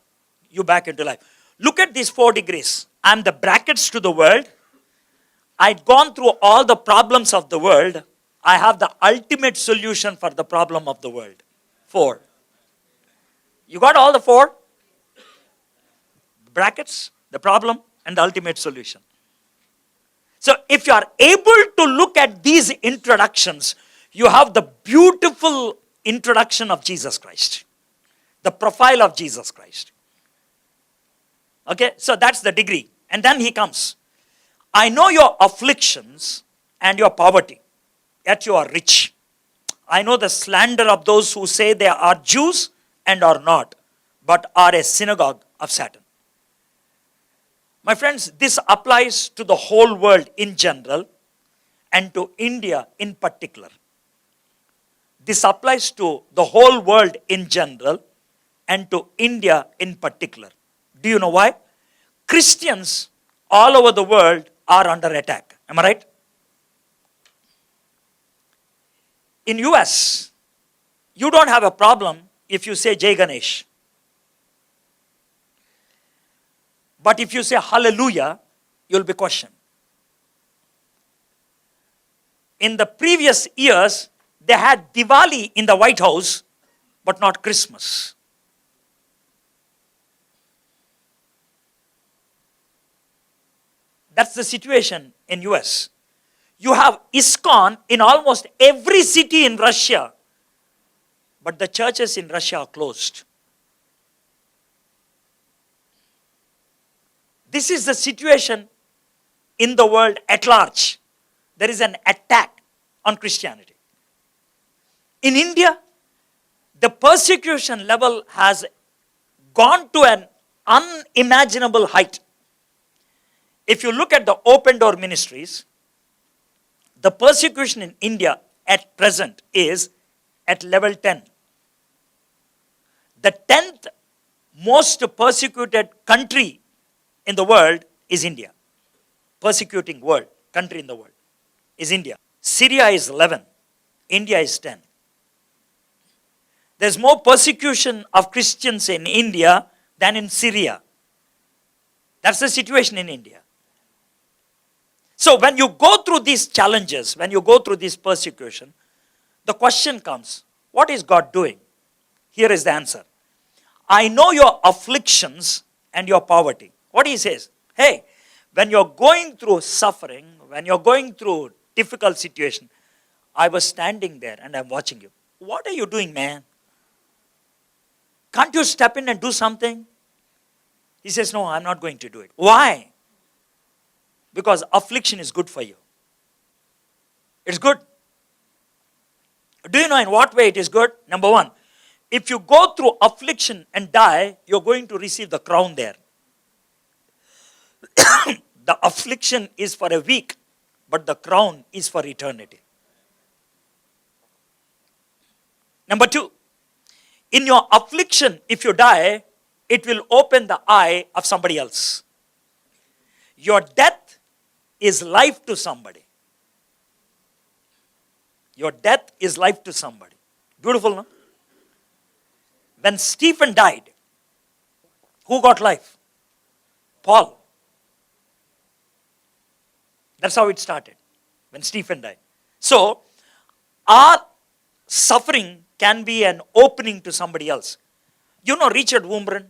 you back into life. Look at these 4 degrees. I am the brackets to the world. I'd gone through all the problems of the world. I have the ultimate solution for the problem of the world. 4. You got all the 4? Brackets, the problem, and the ultimate solution. So if you are able to look at these introductions, you have the beautiful introduction of Jesus Christ. The profile of Jesus Christ. Okay, so that's the degree. And then he comes. I know your afflictions and your poverty, yet you are rich. I know the slander of those who say they are Jews and are not, but are a synagogue of Satan. My friends, this applies to the whole world in general and to India in particular. This applies to the whole world in general and to India in particular. Do you know why? Christians all over the world are under attack. Am I right? In US, you don't have a problem if you say Jai Ganesh. But if you say hallelujah, you'll be questioned. In the previous years, they had Diwali in the White House, but not Christmas. That's the situation in US. You have ISKCON in almost every city in Russia, but the churches in Russia are closed. This is the situation in the world at large. There is an attack on Christianity. In India, the persecution level has gone to an unimaginable height. If you look at the open door ministries, the persecution in India at present is at level 10. The 10th most persecuted country in the world is India. Persecuting world, country in the world is India. Syria is 11. India is 10. There's more persecution of Christians in India than in Syria. That's the situation in India. So when you go through these challenges, when you go through this persecution, the question comes, what is God doing? Here is the answer. I know your afflictions and your poverty. What he says, hey, when you're going through suffering, when you're going through difficult situation, I was standing there and I'm watching you. What are you doing, man? Can't you step in and do something? He says, no, I'm not going to do it. Why? Because affliction is good for you. It's good. Do you know in what way it is good? Number one, if you go through affliction and die, you're going to receive the crown there. The affliction is for a week, but the crown is for eternity. Number two, in your affliction, if you die, it will open the eye of somebody else. Your death is life to somebody. Your death is life to somebody. Beautiful, no? When Stephen died, who got life? Paul. That's how it started, when Stephen died. So, our suffering can be an opening to somebody else. You know Richard Wurmbrand?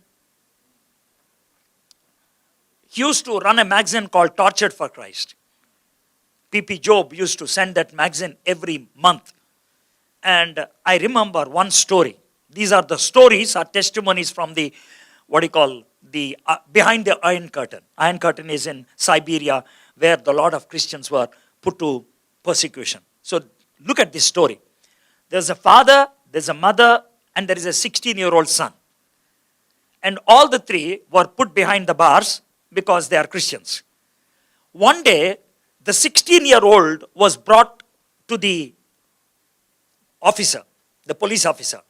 He used to run a magazine called Tortured for Christ. P.P. Job used to send that magazine every month. And I remember one story. These are the stories, are testimonies from the, behind the Iron Curtain. Iron Curtain is in Siberia, where the lot of Christians were put to persecution. So look at this story. There's a father, there's a mother, and there is a 16-year-old son. And all the three were put behind the bars because they are Christians. One day, the 16-year-old was brought to the officer, the police officer.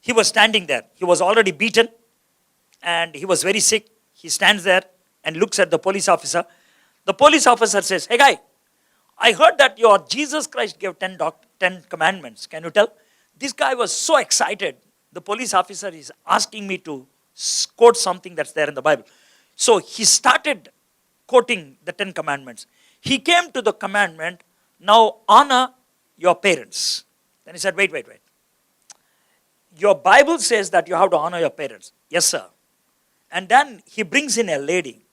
He was standing there. He was already beaten and he was very sick. He stands there and looks at the police officer. The police officer says, hey guy, I heard that your Jesus Christ gave 10 commandments. Can you tell? This guy was so excited. The police officer is asking me to quote something that's there in the Bible. So he started quoting the 10 commandments. He came to the commandment, now honor your parents. Then he said, wait. Your Bible says that you have to honor your parents. Yes, sir. And then he brings in a lady.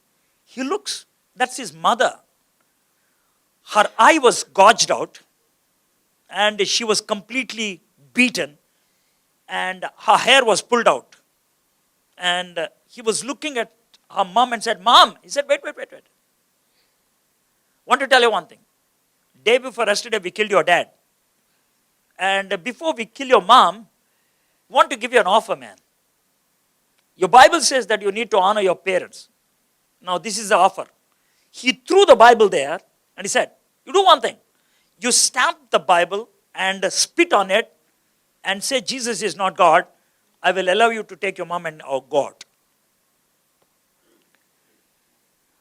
He looks, that's his mother. Her eye was gouged out and she was completely beaten and her hair was pulled out. And he was looking at her mom and said, Mom, he said, wait. Want to tell you one thing. Day before yesterday, we killed your dad. And before we kill your mom, want to give you an offer, man. Your Bible says that you need to honor your parents. Now, this is the offer. He threw the Bible there and he said, you do one thing. You stamp the Bible and spit on it and say Jesus is not God. I will allow you to take your mom and our God.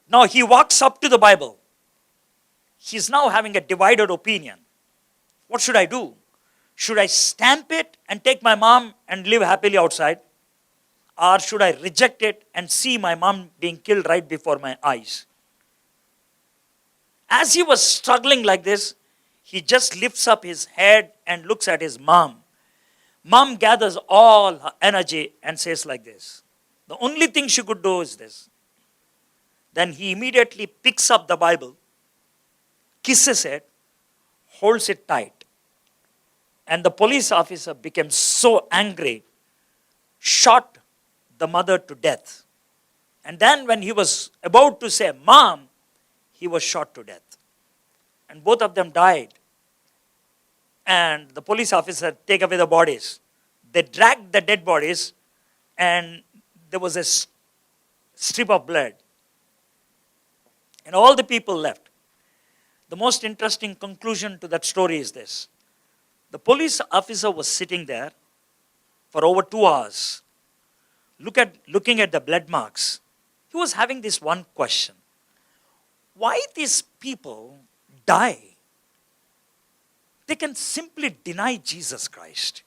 Now, he walks up to the Bible. He's now having a divided opinion. What should I do? Should I stamp it and take my mom and live happily outside? Or should I reject it and see my mom being killed right before my eyes? As he was struggling like this, he just lifts up his head and looks at his mom. Mom gathers all her energy and says like this. The only thing she could do is this. Then he immediately picks up the Bible, kisses it, holds it tight. And the police officer became so angry, shot the mother to death. And then when he was about to say, Mom, he was shot to death. And both of them died. And the police officer take away the bodies. They dragged the dead bodies, and there was a strip of blood. And all the people left. The most interesting conclusion to that story is this. The police officer was sitting there for over 2 hours, looking at the blood marks. He was having this one question. Why these people die? They can simply deny Jesus Christ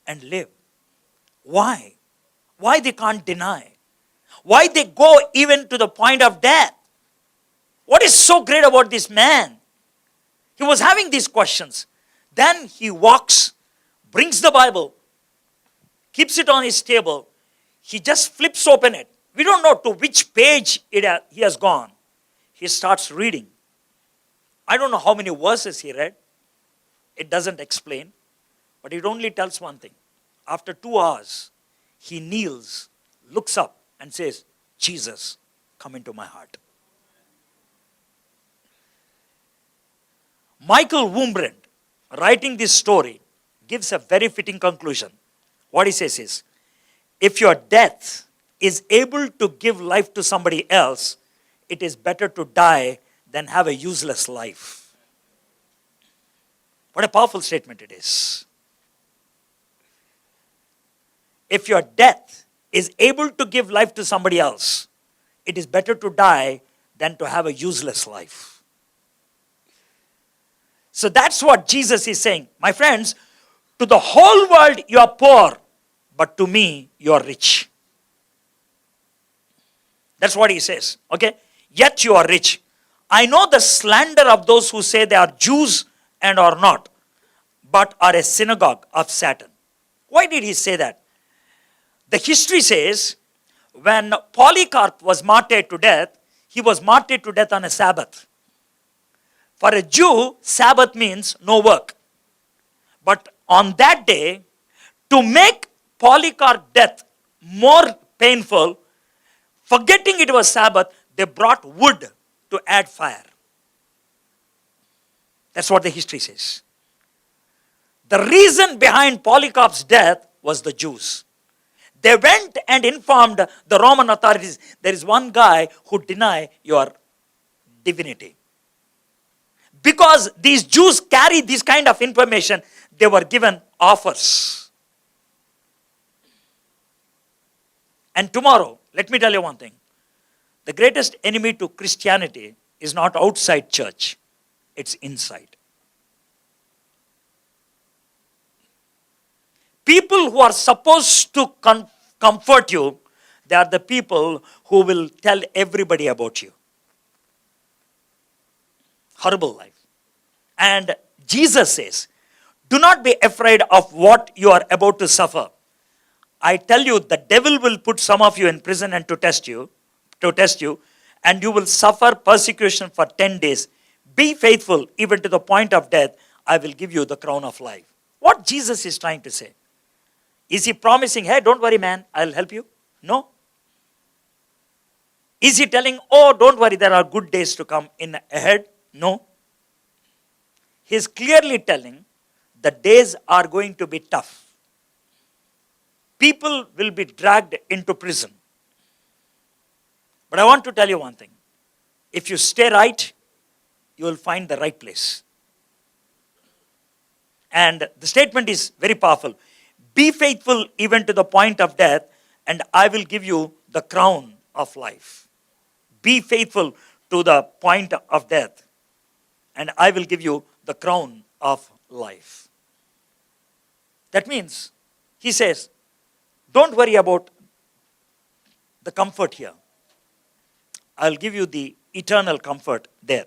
and live. Why? Why they can't deny? Why they go even to the point of death? What is so great about this man? He was having these questions. Then he walks, brings the Bible, keeps it on his table. He just flips open it. We don't know to which page he has gone. He starts reading. I don't know how many verses he read. It doesn't explain. But it only tells one thing. After 2 hours, he kneels, looks up and says, Jesus, come into my heart. Michael Wurmbrand, writing this story, gives a very fitting conclusion. What he says is, if your death is able to give life to somebody else, it is better to die than have a useless life. What a powerful statement it is. If your death is able to give life to somebody else, it is better to die than to have a useless life. So that's what Jesus is saying. My friends, to the whole world you are poor, but to me you are rich. That's what he says. Okay? Yet you are rich. I know the slander of those who say they are Jews and are not, but are a synagogue of Satan. Why did he say that? The history says when Polycarp was martyred to death, he was martyred to death on a Sabbath. For a Jew, Sabbath means no work. But on that day, to make Polycarp's death more painful, forgetting it was Sabbath, they brought wood to add fire. That's what the history says. The reason behind Polycarp's death was the Jews. They went and informed the Roman authorities, there is one guy who denies your divinity. Because these Jews carry this kind of information, they were given offers. And tomorrow, let me tell you one thing. The greatest enemy to Christianity is not outside church, it's inside. People who are supposed to comfort you, they are the people who will tell everybody about you. Horrible life. And Jesus says, do not be afraid of what you are about to suffer. I tell you, the devil will put some of you in prison and to test you, and you will suffer persecution for 10 days. Be faithful even to the point of death. I will give you the crown of life. What Jesus is trying to say? Is he promising, hey, don't worry, man, I'll help you? No. Is he telling, oh, don't worry, there are good days to come in ahead? No. He is clearly telling the days are going to be tough. People will be dragged into prison. But I want to tell you one thing. If you stay right, you will find the right place. And the statement is very powerful. Be faithful even to the point of death, and I will give you the crown of life. Be faithful to the point of death, and I will give you the crown of life. That means, he says, don't worry about the comfort here. I'll give you the eternal comfort there.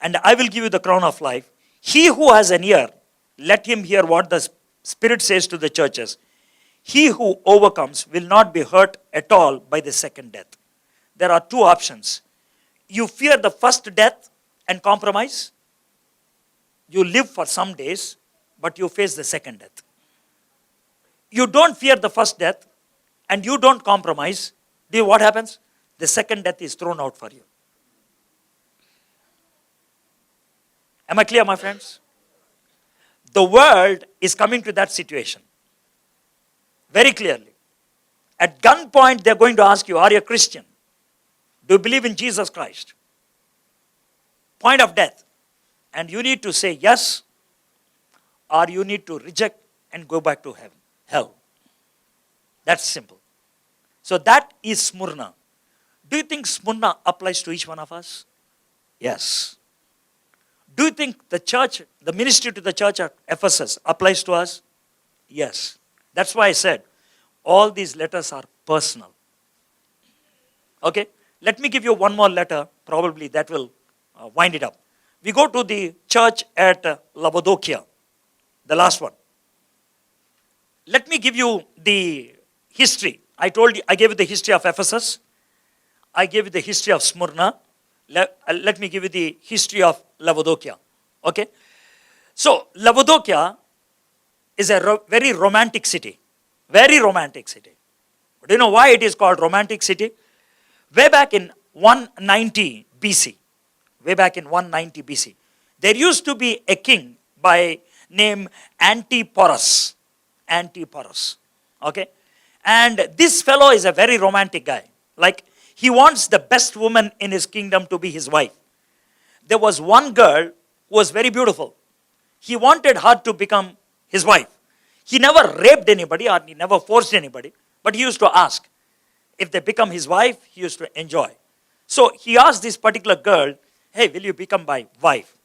And I will give you the crown of life. He who has an ear, let him hear what the Spirit says to the churches. He who overcomes will not be hurt at all by the second death. There are two options. You fear the first death and compromise. You live for some days, but you face the second death. You don't fear the first death and you don't compromise. What happens? the second death is thrown out for you. Am I clear, my friends? The world is coming to that situation very clearly. At gunpoint, they're going to ask you, are you a Christian? Do you believe in Jesus Christ? Point of death. And you need to say yes, or you need to reject and go back to heaven, hell. That's simple. So that is Smyrna. Do you think Smyrna applies to each one of us? Yes. Do you think the church, the ministry to the church at Ephesus applies to us? Yes. That's why I said all these letters are personal. Okay? Let me give you one more letter, probably that will wind it up. We go to the church at Laodicea, the last one. Let me give you the history. I gave you the history of Ephesus. I gave you the history of Smyrna. Let me give you the history of Laodicea. Okay? So, Laodicea is a very romantic city. Very romantic city. Do you know why it is called romantic city? Way back in 190 BC, there used to be a king by name Antiporus. Okay? And this fellow is a very romantic guy. Like, he wants the best woman in his kingdom to be his wife. There was one girl who was very beautiful. He wanted her to become his wife. He never raped anybody or he never forced anybody, but he used to ask. If they become his wife, he used to enjoy. So he asked this particular girl, hey, will you become my wife?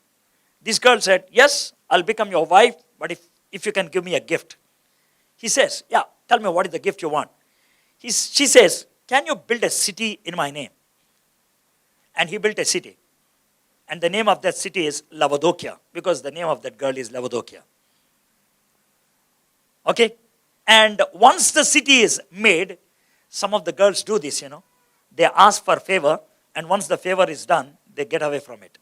This girl said, yes, I'll become your wife, but if you can give me a gift. He says, yeah, tell me what is the gift you want. She says, can you build a city in my name? And he built a city. And the name of that city is Laodicea, because the name of that girl is Laodicea. Okay? And once the city is made, some of the girls do this, They ask for favor, and once the favor is done, they get away from it.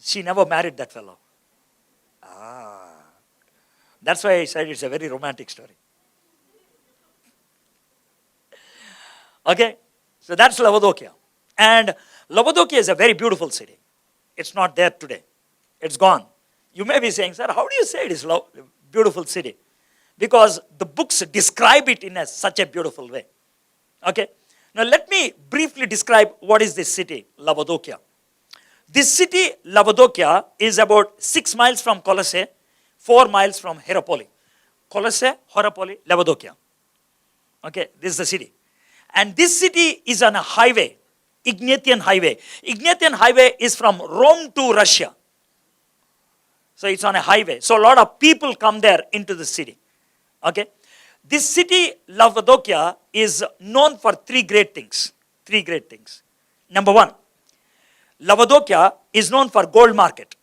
She never married that fellow. That's why I said it's a very romantic story. Okay? So that's Laodicea. And Laodicea is a very beautiful city. It's not there today. It's gone. You may be saying, sir, how do you say it is a beautiful city? Because the books describe it in such a beautiful way. Okay? Now let me briefly describe what is this city, Laodicea. This city, Laodicea, is about 6 miles from Colossae, 4 miles from Hierapolis. Colossae, Hierapolis, Laodicea. Okay, this is the city. And this city is on a highway, Egnatian Highway. Egnatian Highway is from Rome to Russia. So it's on a highway. So a lot of people come there into the city. Okay. This city, Laodicea, is known for 3 great things. 3 great things. Number 1, Laodicea is known for gold market.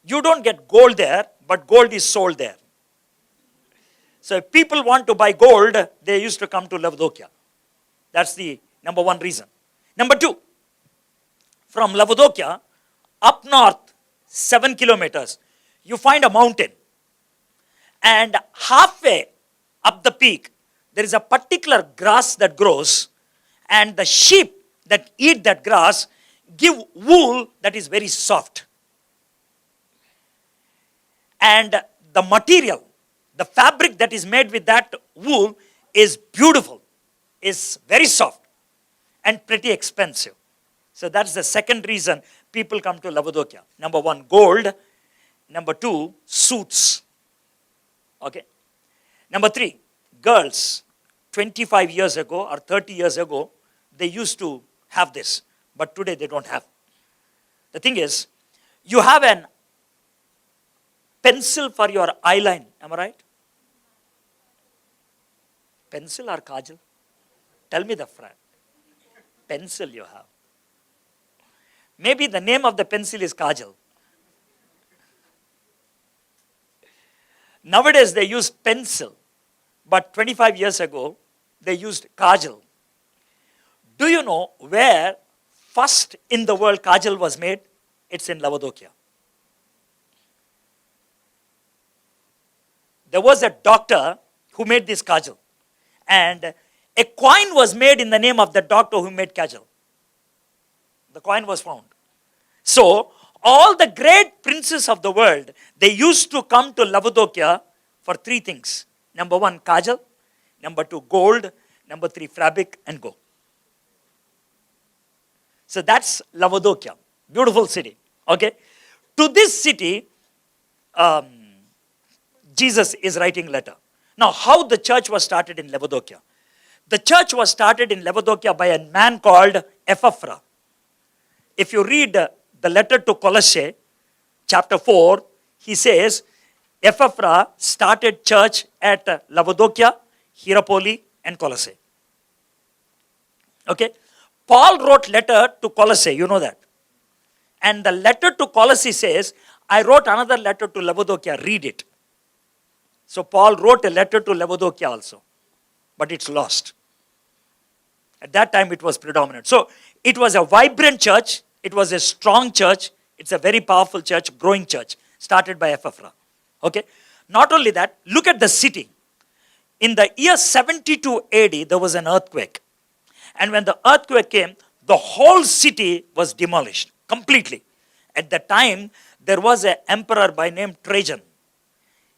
You don't get gold there, but gold is sold there. So if people want to buy gold, they used to come to Laodicea. That's the number 1 reason. Number 2, from Laodicea, up north, 7 kilometers, you find a mountain. And halfway up the peak, there is a particular grass that grows, and the sheep that eat that grass give wool that is very soft. And the material, the fabric that is made with that wool is beautiful, is very soft, and pretty expensive. So that's the second reason people come to Laodicea. Number 1, gold. Number 2, suits. Okay. Number 3, girls. 25 years ago or 30 years ago, they used to have this, but today they don't have. The thing is, you have an pencil for your eyeline. Am I right? Pencil or kajal? Tell me the friend. Pencil you have. Maybe the name of the pencil is kajal. Nowadays they use pencil, but 25 years ago they used kajal. Do you know where first in the world kajal was made? It's in Laodicea. There was a doctor who made this kajal, and A coin was made in the name of the doctor who made Kajal. The coin was found. So, all the great princes of the world, they used to come to Lavadokia for three things. Number one, Kajal. Number two, gold. Number three, fabric, and go. So that's Lavadokia. Beautiful city. Okay. To this city, Jesus is writing letter. Now, how the church was started in Lavadokia? The church was started in Lavadokia by a man called Epaphras. If you read the letter to Colossae, chapter 4, he says, Epaphras started church at Lavadokia, Hierapolis, and Colossae. Okay? Paul wrote letter to Colossae, you know that. And the letter to Colossae says, I wrote another letter to Lavadokia, read it. So Paul wrote a letter to Lavadokia also, but it's lost. At that time it was predominant. So it was a vibrant church, it was a strong church, it's a very powerful church, growing church, started by Epaphras. Okay? Not only that, look at the city. In the year 72 AD, there was an earthquake. And when the earthquake came, the whole city was demolished completely. At the time, there was an emperor by name Trajan.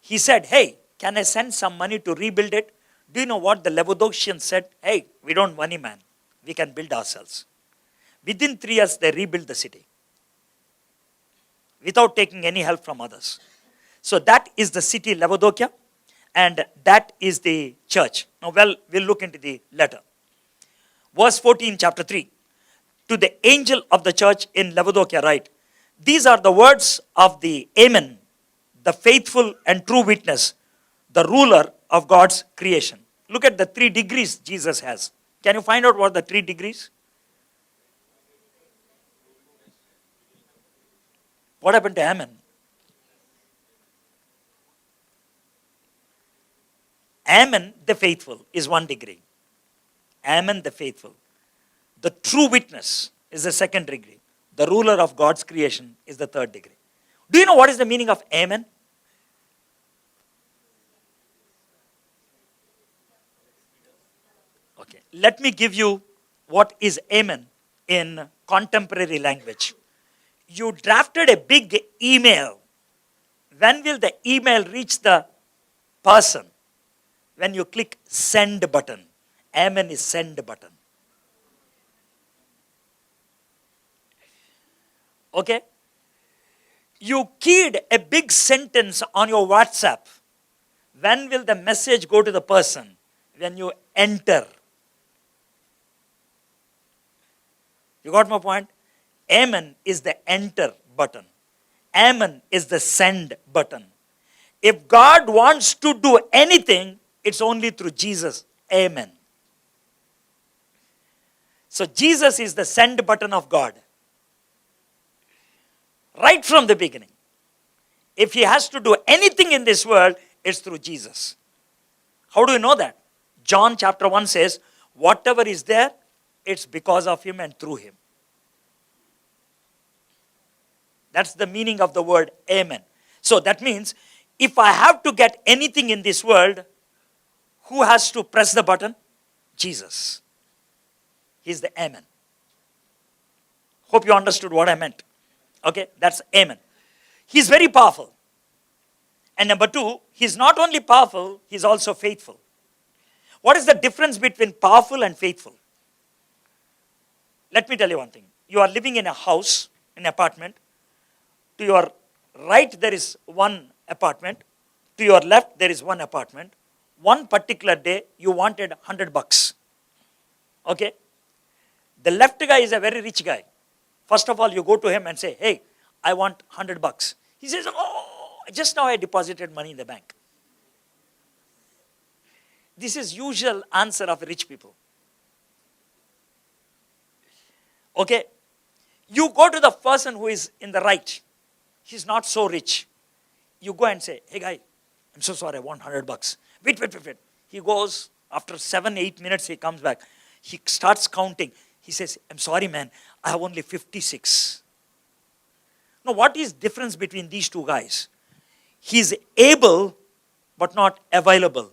He said, hey, can I send some money to rebuild it? Do you know what the Lavadokians said? Hey, we don't money, man. We can build ourselves. Within 3 years, they rebuilt the city without taking any help from others. So that is the city Lavadokia, and that is the church. Now, well, we'll look into the letter. Verse 14, chapter 3. To the angel of the church in Lavadokia write, these are the words of the Amen, the faithful and true witness, the ruler of God's creation. Look at the 3 degrees Jesus has. Can you find out what the 3 degrees? What happened to Amen? Amen, the faithful, is 1 degree. Amen, the faithful. The true witness is the 2nd degree. The ruler of God's creation is the 3rd degree. Do you know what is the meaning of Amen? Okay, let me give you what is Amen in contemporary language. You drafted a big email. When will the email reach the person? When you click send button. Amen is send button. Okay? You keyed a big sentence on your WhatsApp. When will the message go to the person? When you enter. You got my point? Amen is the enter button. Amen is the send button. If God wants to do anything, it's only through Jesus. Amen. So Jesus is the send button of God. Right from the beginning. If he has to do anything in this world, it's through Jesus. How do you know that? John chapter 1 says, whatever is there, it's because of him and through him. That's the meaning of the word amen. So that means, if I have to get anything in this world, who has to press the button? Jesus. He's the amen. Hope you understood what I meant. Okay, that's amen. He's very powerful. And number 2, he's not only powerful, he's also faithful. What is the difference between powerful and faithful? Let me tell you one thing. You are living in a house, an apartment. To your right, there is one apartment. To your left, there is one apartment. One particular day, you wanted $100. Okay? The left guy is a very rich guy. First of all, you go to him and say, hey, I want $100. He says, oh, just now I deposited money in the bank. This is usual answer of rich people. Okay? You go to the person who is in the right. He's not so rich. You go and say, hey guy, I'm so sorry, I want $100. Wait. He goes, after 7-8 minutes, he comes back. He starts counting. He says, I'm sorry, man, I have only 56. Now, what is the difference between these two guys? He's able, but not available.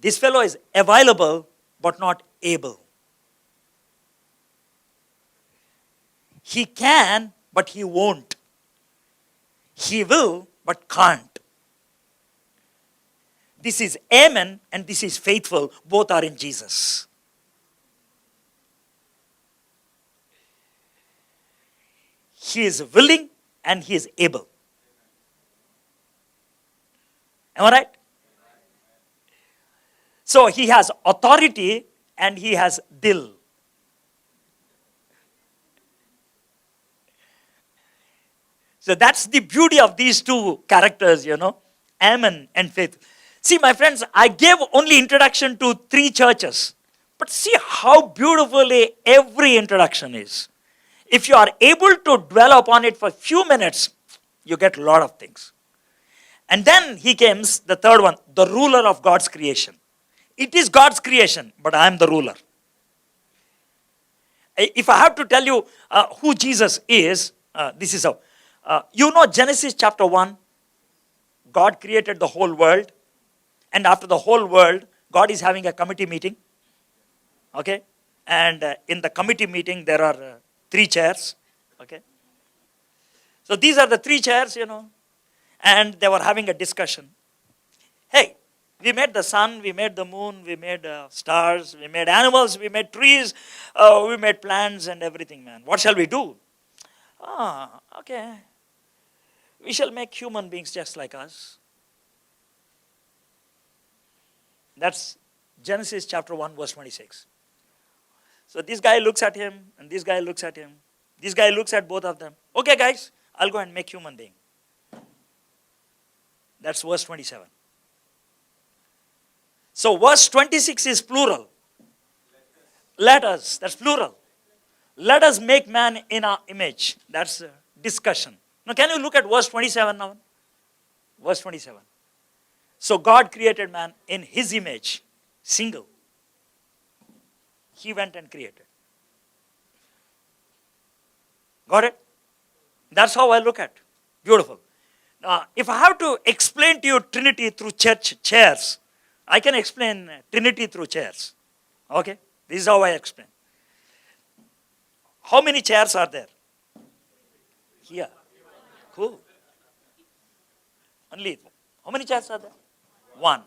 This fellow is available but not able. He can, but he won't. He will, but can't. This is amen and this is faithful. Both are in Jesus. He is willing and he is able. Am I right? So he has authority and he has dil. So that's the beauty of these two characters, Amen and faith. See, my friends, I gave only introduction to 3 churches. But see how beautifully every introduction is. If you are able to dwell upon it for a few minutes, you get a lot of things. And then he comes, the third one, the ruler of God's creation. It is God's creation, but I am the ruler. If I have to tell you who Jesus is, this is how. Genesis chapter 1, God created the whole world. And after the whole world, God is having a committee meeting. Okay? And in the committee meeting, there are 3 chairs. Okay? So these are the 3 chairs, And they were having a discussion. Hey, we made the sun, we made the moon, we made stars, we made animals, we made trees, we made plants and everything, man. What shall we do? Okay. We shall make human beings just like us. That's Genesis chapter 1, verse 26. So this guy looks at him, and this guy looks at him. This guy looks at both of them. Okay, guys, I'll go and make human being. That's verse 27. So verse 26 is plural. Let us, that's plural. Let us make man in our image. That's a discussion. Now can you look at verse 27 now? Verse 27. So God created man in his image, single. He went and created. Got it? That's how I look at it. Beautiful. Now, if I have to explain to you Trinity through church chairs, I can explain Trinity through chairs. Okay? This is how I explain. How many chairs are there? Here. Cool. Only. How many chairs are there? 1.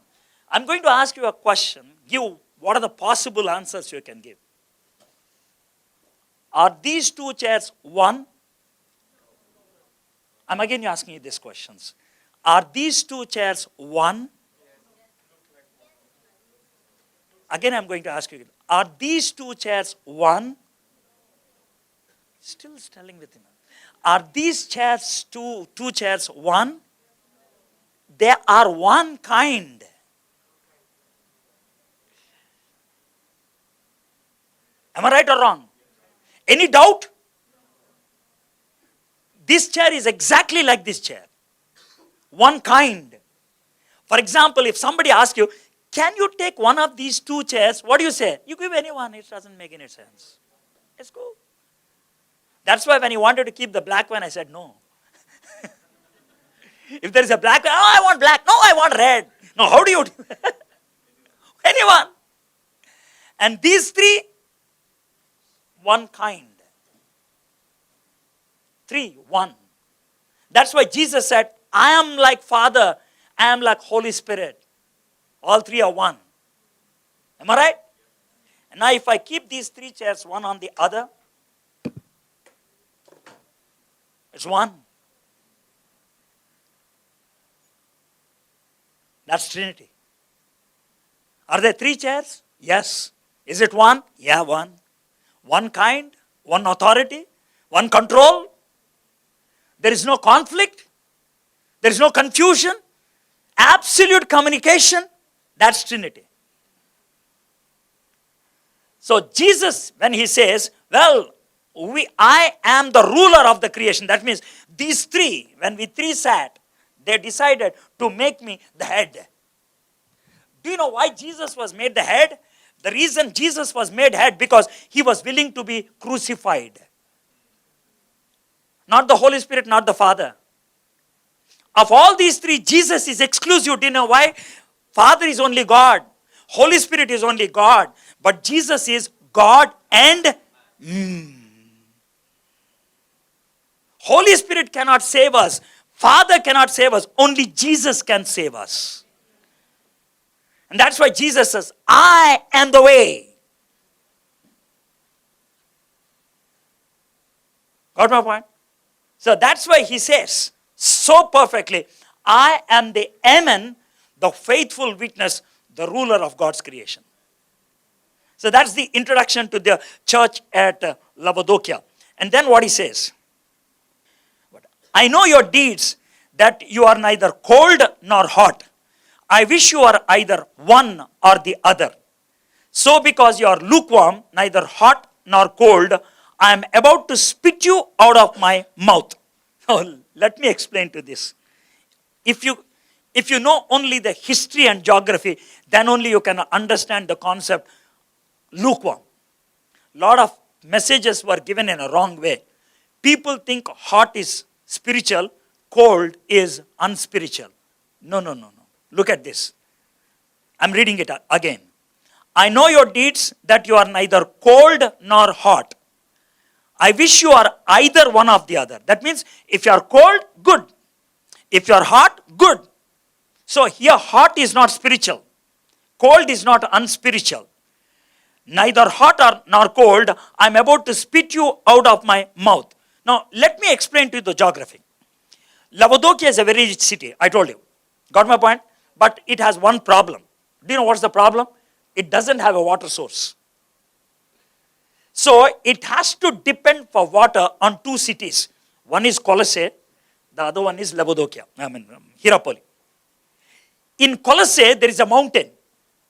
I'm going to ask you a question. What are the possible answers you can give? Are these 2 chairs 1? I'm again asking you these questions. Are these 2 chairs 1? Again, I'm going to ask you. Are these 2 chairs 1? Still telling with him. Are these chairs two chairs 1? They are one kind. Am I right or wrong? Any doubt? This chair is exactly like this chair. One kind. For example, if somebody asks you, can you take one of these 2 chairs? What do you say? You give anyone, it doesn't make any sense. Let's go. That's why when he wanted to keep the black one, I said no. If there is a black one, I want black. No, I want red. No, how do you do? Anyone. And these 3, one kind. 3, 1. That's why Jesus said, I am like Father, I am like Holy Spirit. All 3 are 1. Am I right? And now if I keep these 3 chairs one on the other, it's 1. That's Trinity. Are there 3 chairs? Yes. Is it 1? Yeah, 1. One kind, one authority, one control. There is no conflict. There is no confusion. Absolute communication. That's Trinity. So Jesus, when he says, well, I am the ruler of the creation. That means these 3, when we 3 sat, they decided to make me the head. Do you know why Jesus was made the head? The reason Jesus was made head, because he was willing to be crucified. Not the Holy Spirit, not the Father. Of all these 3, Jesus is exclusive. Do you know why? Father is only God. Holy Spirit is only God, but Jesus is God and Holy Spirit cannot save us. Father cannot save us. Only Jesus can save us. And that's why Jesus says, I am the way. Got my point? So that's why he says so perfectly, I am the Amen, the faithful witness, the ruler of God's creation. So that's the introduction to the church at Laodicea. And then what he says, I know your deeds, that you are neither cold nor hot. I wish you are either one or the other. So because you are lukewarm, neither hot nor cold, I am about to spit you out of my mouth. Oh, let me explain to this. If you know only the history and geography, then only you can understand the concept lukewarm. A lot of messages were given in a wrong way. People think hot is spiritual, cold is unspiritual. No. Look at this. I'm reading it again. I know your deeds, that you are neither cold nor hot. I wish you are either one of the other. That means if you are cold, good. If you are hot, good. So here hot is not spiritual. Cold is not unspiritual. Neither hot nor cold, I am about to spit you out of my mouth. Now let me explain to you the geography. Laodicea is a very rich city, I told you. Got my point? But it has one problem. Do you know what's the problem? It doesn't have a water source. So it has to depend for water on two cities. One is Colossae, the other one is Laodicea, Hierapolis. In Colossae, there is a mountain.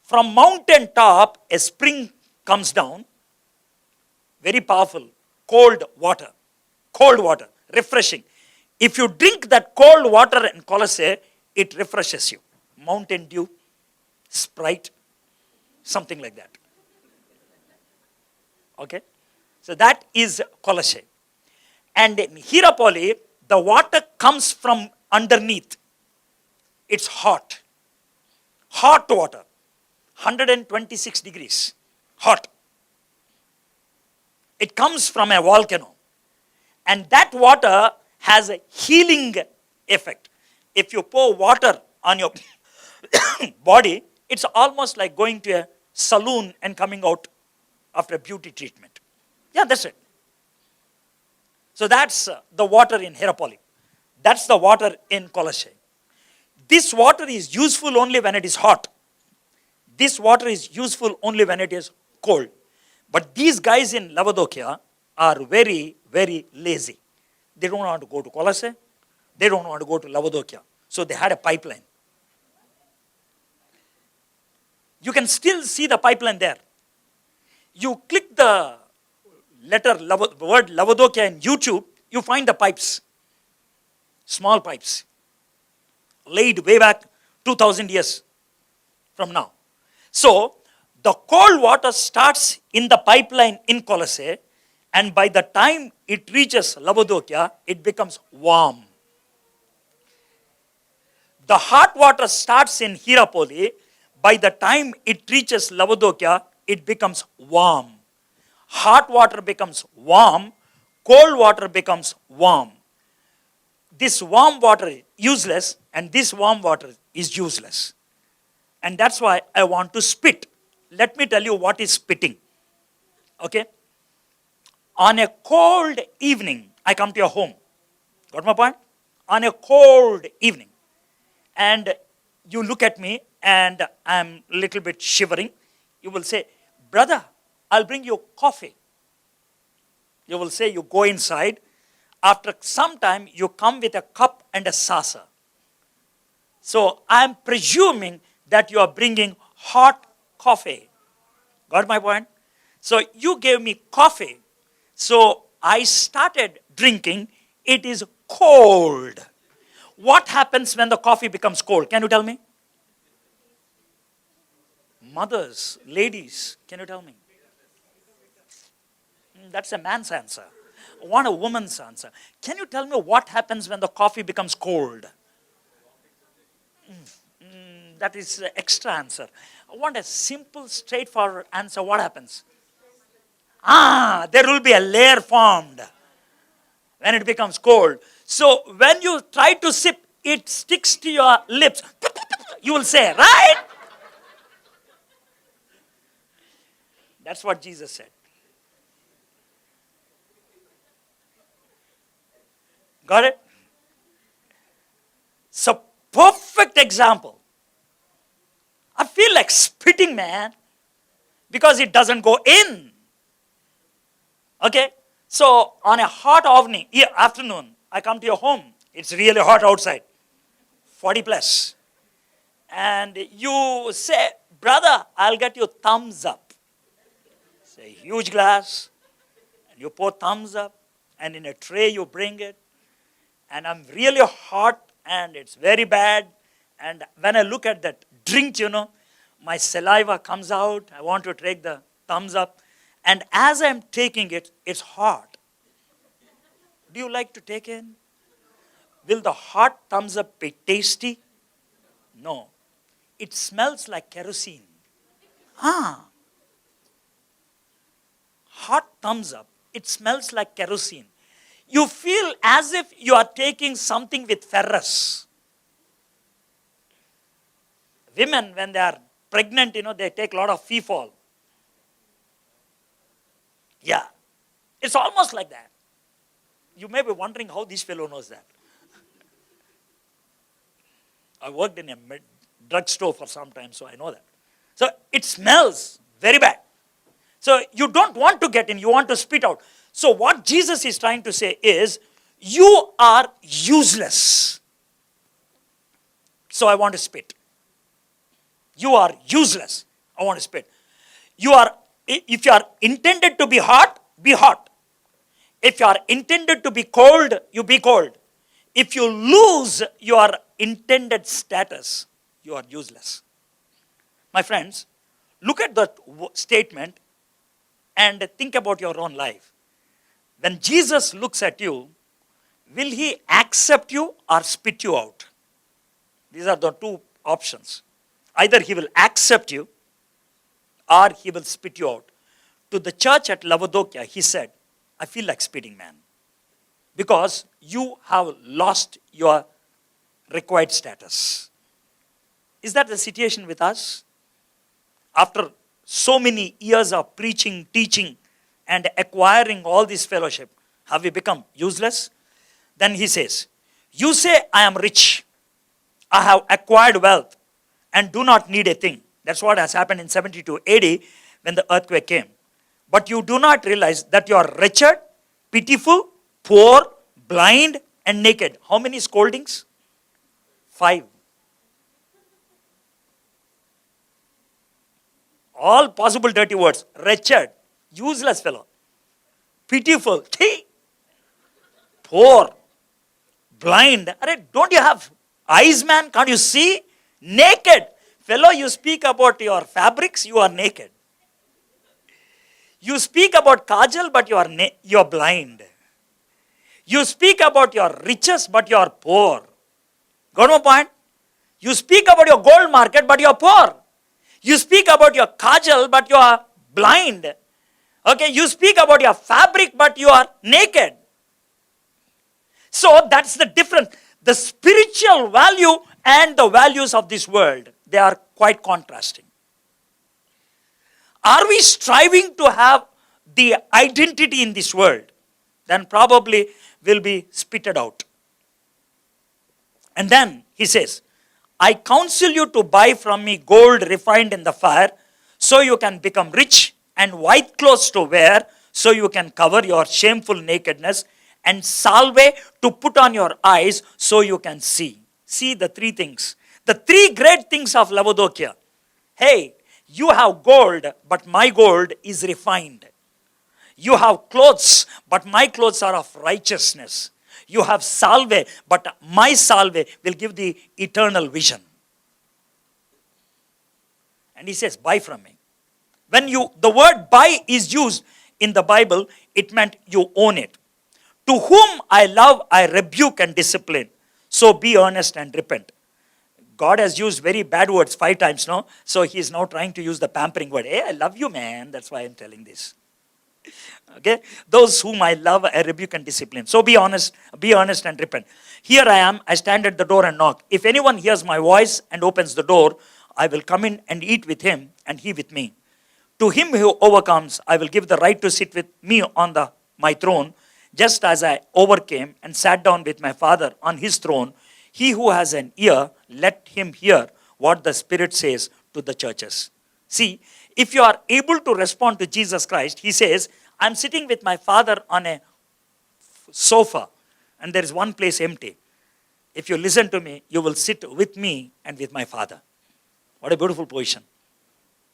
From mountain top, a spring comes down, very powerful, cold water, refreshing. If you drink that cold water in Colossae, it refreshes you. Mountain Dew, Sprite, something like that. Okay? So that is Colossae. And in Hierapolis, the water comes from underneath. It's hot. Hot water. 126 degrees. Hot. It comes from a volcano. And that water has a healing effect. If you pour water on your body, it's almost like going to a saloon and coming out after a beauty treatment. Yeah, that's it. So that's the water in Hierapolis. That's the water in Colossae. This water is useful only when it is hot. This water is useful only when it is cold. But these guys in Laodicea are very, very lazy. They don't want to go to Colossae. They don't want to go to Laodicea. So they had a pipeline. You can still see the pipeline there. You click the word Laodicea in YouTube, you find the pipes. Small pipes. Laid way back 2000 years from now. So, the cold water starts in the pipeline in Colossae, and by the time it reaches Laodicea, it becomes warm. The hot water starts in Hierapolis. By the time it reaches Laodicea, it becomes warm. Hot water becomes warm, cold water becomes warm. This warm water is useless, and this warm water is useless. And that's why I want to spit. Let me tell you what is spitting. Okay? On a cold evening, I come to your home. Got my point? On a cold evening. And you look at me and I'm a little bit shivering. You will say, brother, I'll bring you coffee. You will say, you go inside. After some time, you come with a cup and a saucer. So I'm presuming that you are bringing hot coffee. Got my point? So you gave me coffee. So I started drinking. It is cold. What happens when the coffee becomes cold? Can you tell me? Mothers, ladies, can you tell me? That's a man's answer. I want a woman's answer. Can you tell me what happens when the coffee becomes cold? That is an extra answer. I want a simple, straightforward answer. What happens? There will be a layer formed when it becomes cold. So when you try to sip, it sticks to your lips. You will say, right? That's what Jesus said. Got it? So, perfect example. I feel like spitting, man, because it doesn't go in. Okay? So, on a hot afternoon, I come to your home. It's really hot outside, 40 plus. And you say, brother, I'll get you thumbs up. It's a huge glass, and you pour thumbs up, and in a tray you bring it. And I'm really hot, and it's very bad. And when I look at that drink, my saliva comes out. I want to take the thumbs up. And as I'm taking it, it's hot. Do you like to take in? Will the hot thumbs up be tasty? No. It smells like kerosene. Hot thumbs up. It smells like kerosene. You feel as if you are taking something with ferrous. Women, when they are pregnant, they take a lot of Fefol. Yeah. It's almost like that. You may be wondering how this fellow knows that. I worked in a drugstore for some time, so I know that. So it smells very bad. So you don't want to get in, you want to spit out. So what Jesus is trying to say is, you are useless. So I want to spit. You are useless. I want to spit. If you are intended to be hot, be hot. If you are intended to be cold, you be cold. If you lose your intended status, you are useless. My friends, look at that statement and think about your own life. When Jesus looks at you, will he accept you or spit you out? These are the two options. Either he will accept you or he will spit you out. To the church at Laodicea, he said, I feel like spitting, man. Because you have lost your required status. Is that the situation with us? After so many years of preaching, teaching, and acquiring all this fellowship, have we become useless? Then he says, you say I am rich, I have acquired wealth, and do not need a thing. That's what has happened in 72 AD when the earthquake came. But you do not realize that you are wretched, pitiful, poor, blind, and naked. How many scoldings? 5. All possible dirty words. Wretched, useless fellow. Pitiful, poor, blind. Don't you have eyes, man? Can't you see? Naked. Fellow, you speak about your fabrics, you are naked. You speak about kajal, but you are blind. You speak about your riches, but you are poor. Got my point? You speak about your gold market, but you are poor. You speak about your kajal, but you are blind. Okay, you speak about your fabric, but you are naked. So that's the difference. The spiritual value and the values of this world, they are quite contrasting. Are we striving to have the identity in this world? Then probably will be spitted out. And then he says, I counsel you to buy from me gold refined in the fire, so you can become rich, and white clothes to wear, so you can cover your shameful nakedness, and salve to put on your eyes, so you can see. See the 3 things. The 3 great things of Laodicea. Hey, you have gold, but my gold is refined. You have clothes, but my clothes are of righteousness. You have salve, but my salve will give the eternal vision. And he says, buy from me. When the word buy is used in the Bible, it meant you own it. To whom I love, I rebuke and discipline. So be earnest and repent. God has used very bad words 5 times now. So he is now trying to use the pampering word. Hey, I love you, man. That's why I'm telling this. Okay? Those whom I love, I rebuke and discipline. So be honest and repent. Here I am, I stand at the door and knock. If anyone hears my voice and opens the door, I will come in and eat with him and he with me. To him who overcomes, I will give the right to sit with me on my throne, just as I overcame and sat down with my Father on his throne. He who has an ear, let him hear what the Spirit says to the churches. See, if you are able to respond to Jesus Christ, he says, I'm sitting with my Father on a sofa and there is one place empty. If you listen to me, you will sit with me and with my Father. What a beautiful position.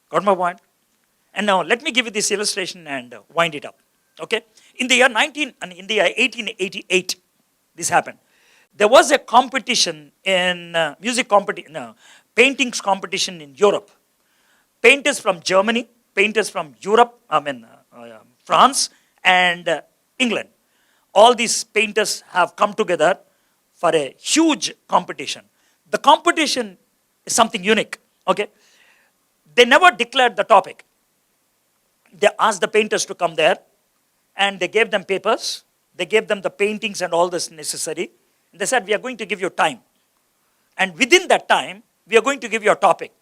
Got my point? And now let me give you this illustration and wind it up. Okay? In the year 1888, this happened. There was a competition in paintings competition in Europe. Painters from Germany, painters from Europe, France and England. All these painters have come together for a huge competition. The competition is something unique. Okay? They never declared the topic. They asked the painters to come there and they gave them papers. They gave them the paintings and all this necessary. They said, we are going to give you time. And within that time, we are going to give you a topic.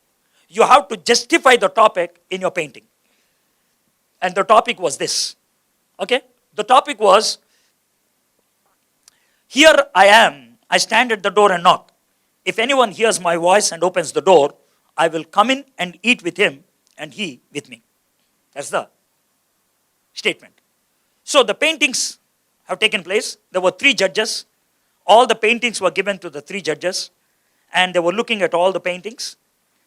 You have to justify the topic in your painting. And the topic was this. Okay? The topic was, here I am, I stand at the door and knock. If anyone hears my voice and opens the door, I will come in and eat with him and he with me. That's the statement. So the paintings have taken place. There were 3 judges. All the paintings were given to the 3 judges. And they were looking at all the paintings.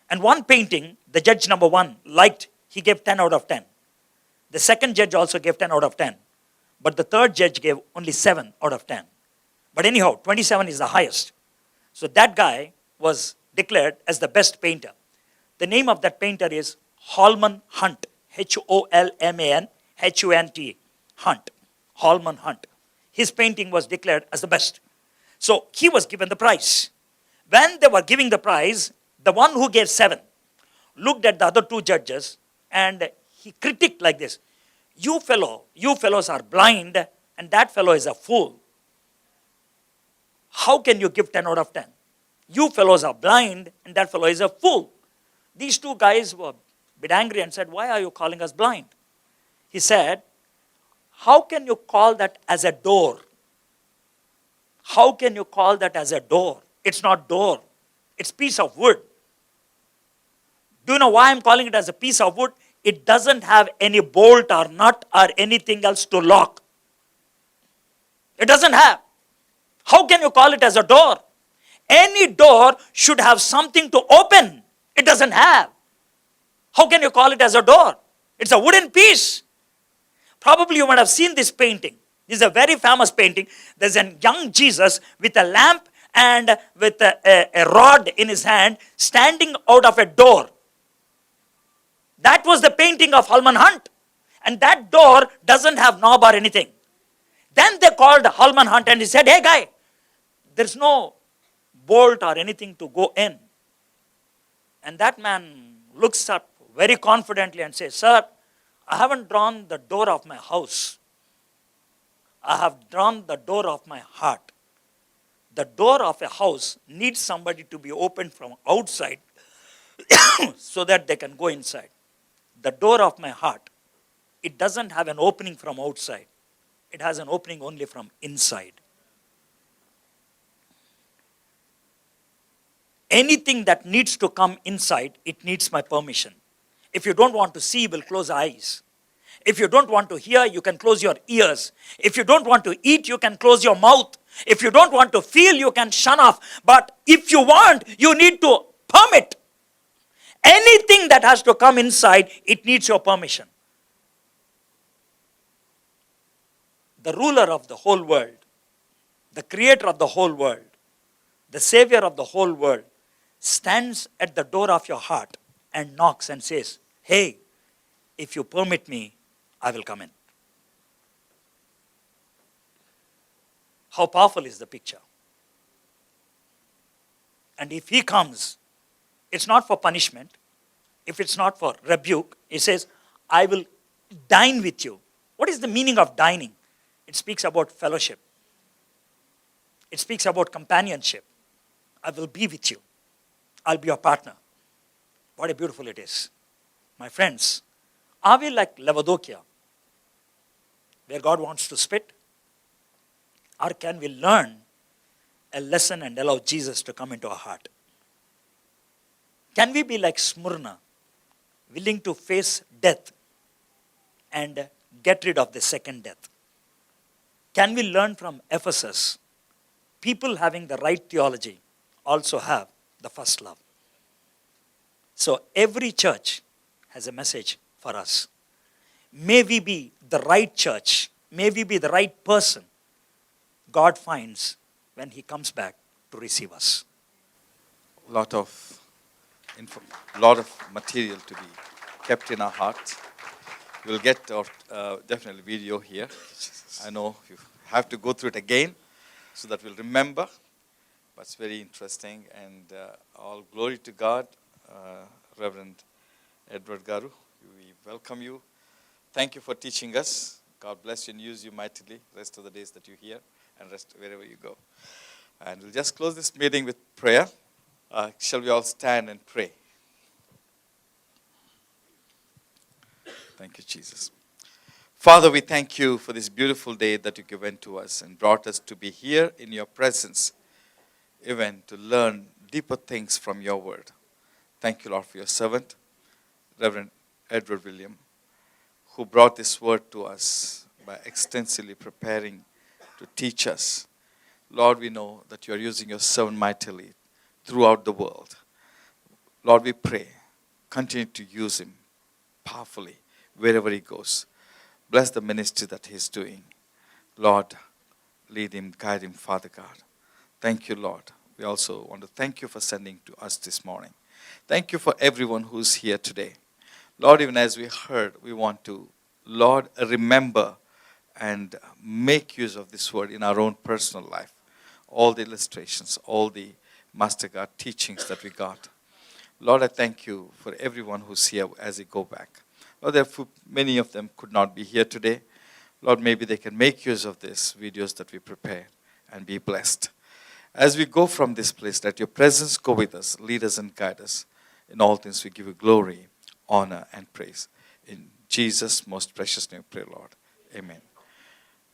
And one painting, the judge number 1 liked, he gave 10 out of 10. The second judge also gave 10 out of 10. But the third judge gave only 7 out of 10. But anyhow, 27 is the highest. So that guy was declared as the best painter. The name of that painter is Holman Hunt. Holman Hunt. Hunt. Holman Hunt. His painting was declared as the best. So he was given the prize. When they were giving the prize, the one who gave 7 looked at the other 2 judges and he critiqued like this. You fellows are blind and that fellow is a fool. How can you give 10 out of 10? You fellows are blind and that fellow is a fool. These 2 guys were a bit angry and said, why are you calling us blind? He said, how can you call that as a door? How can you call that as a door? It's not door. It's piece of wood. Do you know why I'm calling it as a piece of wood? It doesn't have any bolt or nut or anything else to lock. It doesn't have. How can you call it as a door? Any door should have something to open. It doesn't have. How can you call it as a door? It's a wooden piece. Probably you might have seen this painting. This is a very famous painting. There's a young Jesus with a lamp and with a rod in his hand standing out of a door. That was the painting of Holman Hunt. And that door doesn't have knob or anything. Then they called Holman Hunt and he said, hey guy, there's no bolt or anything to go in. And that man looks up very confidently and says, sir, I haven't drawn the door of my house. I have drawn the door of my heart. The door of a house needs somebody to be opened from outside so that they can go inside. The door of my heart, it doesn't have an opening from outside. It has an opening only from inside. Anything that needs to come inside, it needs my permission. If you don't want to see, you will close eyes. If you don't want to hear, you can close your ears. If you don't want to eat, you can close your mouth. If you don't want to feel, you can shun off. But if you want, you need to permit. Anything that has to come inside, it needs your permission. The ruler of the whole world, the creator of the whole world, the savior of the whole world, stands at the door of your heart and knocks and says, hey, if you permit me, I will come in. How powerful is the picture? And if he comes, it's not for punishment. If it's not for rebuke, he says, I will dine with you. What is the meaning of dining? It speaks about fellowship. It speaks about companionship. I will be with you. I'll be your partner. What a beautiful it is. My friends, are we like Lavadokia, where God wants to spit? Or can we learn a lesson and allow Jesus to come into our heart? Can we be like Smyrna, willing to face death and get rid of the second death? Can we learn from Ephesus? People having the right theology also have the first love. So every church has a message for us. May we be the right church. May we be the right person God finds when he comes back to receive us. Lot of material to be kept in our hearts. We'll get our definitely video here. I know you have to go through it again so that we'll remember. But it's very interesting, and all glory to God. Reverend Edward Garu, we welcome you. Thank you for teaching us. God bless you and use you mightily rest of the days that you're here and rest wherever you go. And we'll just close this meeting with prayer. Shall we all stand and pray? Thank you, Jesus. Father, we thank you for this beautiful day that you given to us and brought us to be here in your presence, even to learn deeper things from your word. Thank you, Lord, for your servant, Reverend Edward William, who brought this word to us by extensively preparing to teach us. Lord, we know that you are using your servant mightily throughout the world. Lord, we pray, continue to use him powerfully wherever he goes. Bless the ministry that he's doing. Lord, lead him, guide him, Father God. Thank you, Lord. We also want to thank you for sending to us this morning. Thank you for everyone who's here today. Lord, even as we heard, we want to, Lord, remember and make use of this word in our own personal life. All the illustrations, all the Master God teachings that we got. Lord, I thank you for everyone who's here as they go back. Lord, many of them could not be here today. Lord, maybe they can make use of these videos that we prepare and be blessed. As we go from this place, let your presence go with us, lead us and guide us. In all things we give you glory, honor, and praise. In Jesus' most precious name we pray, Lord. Amen.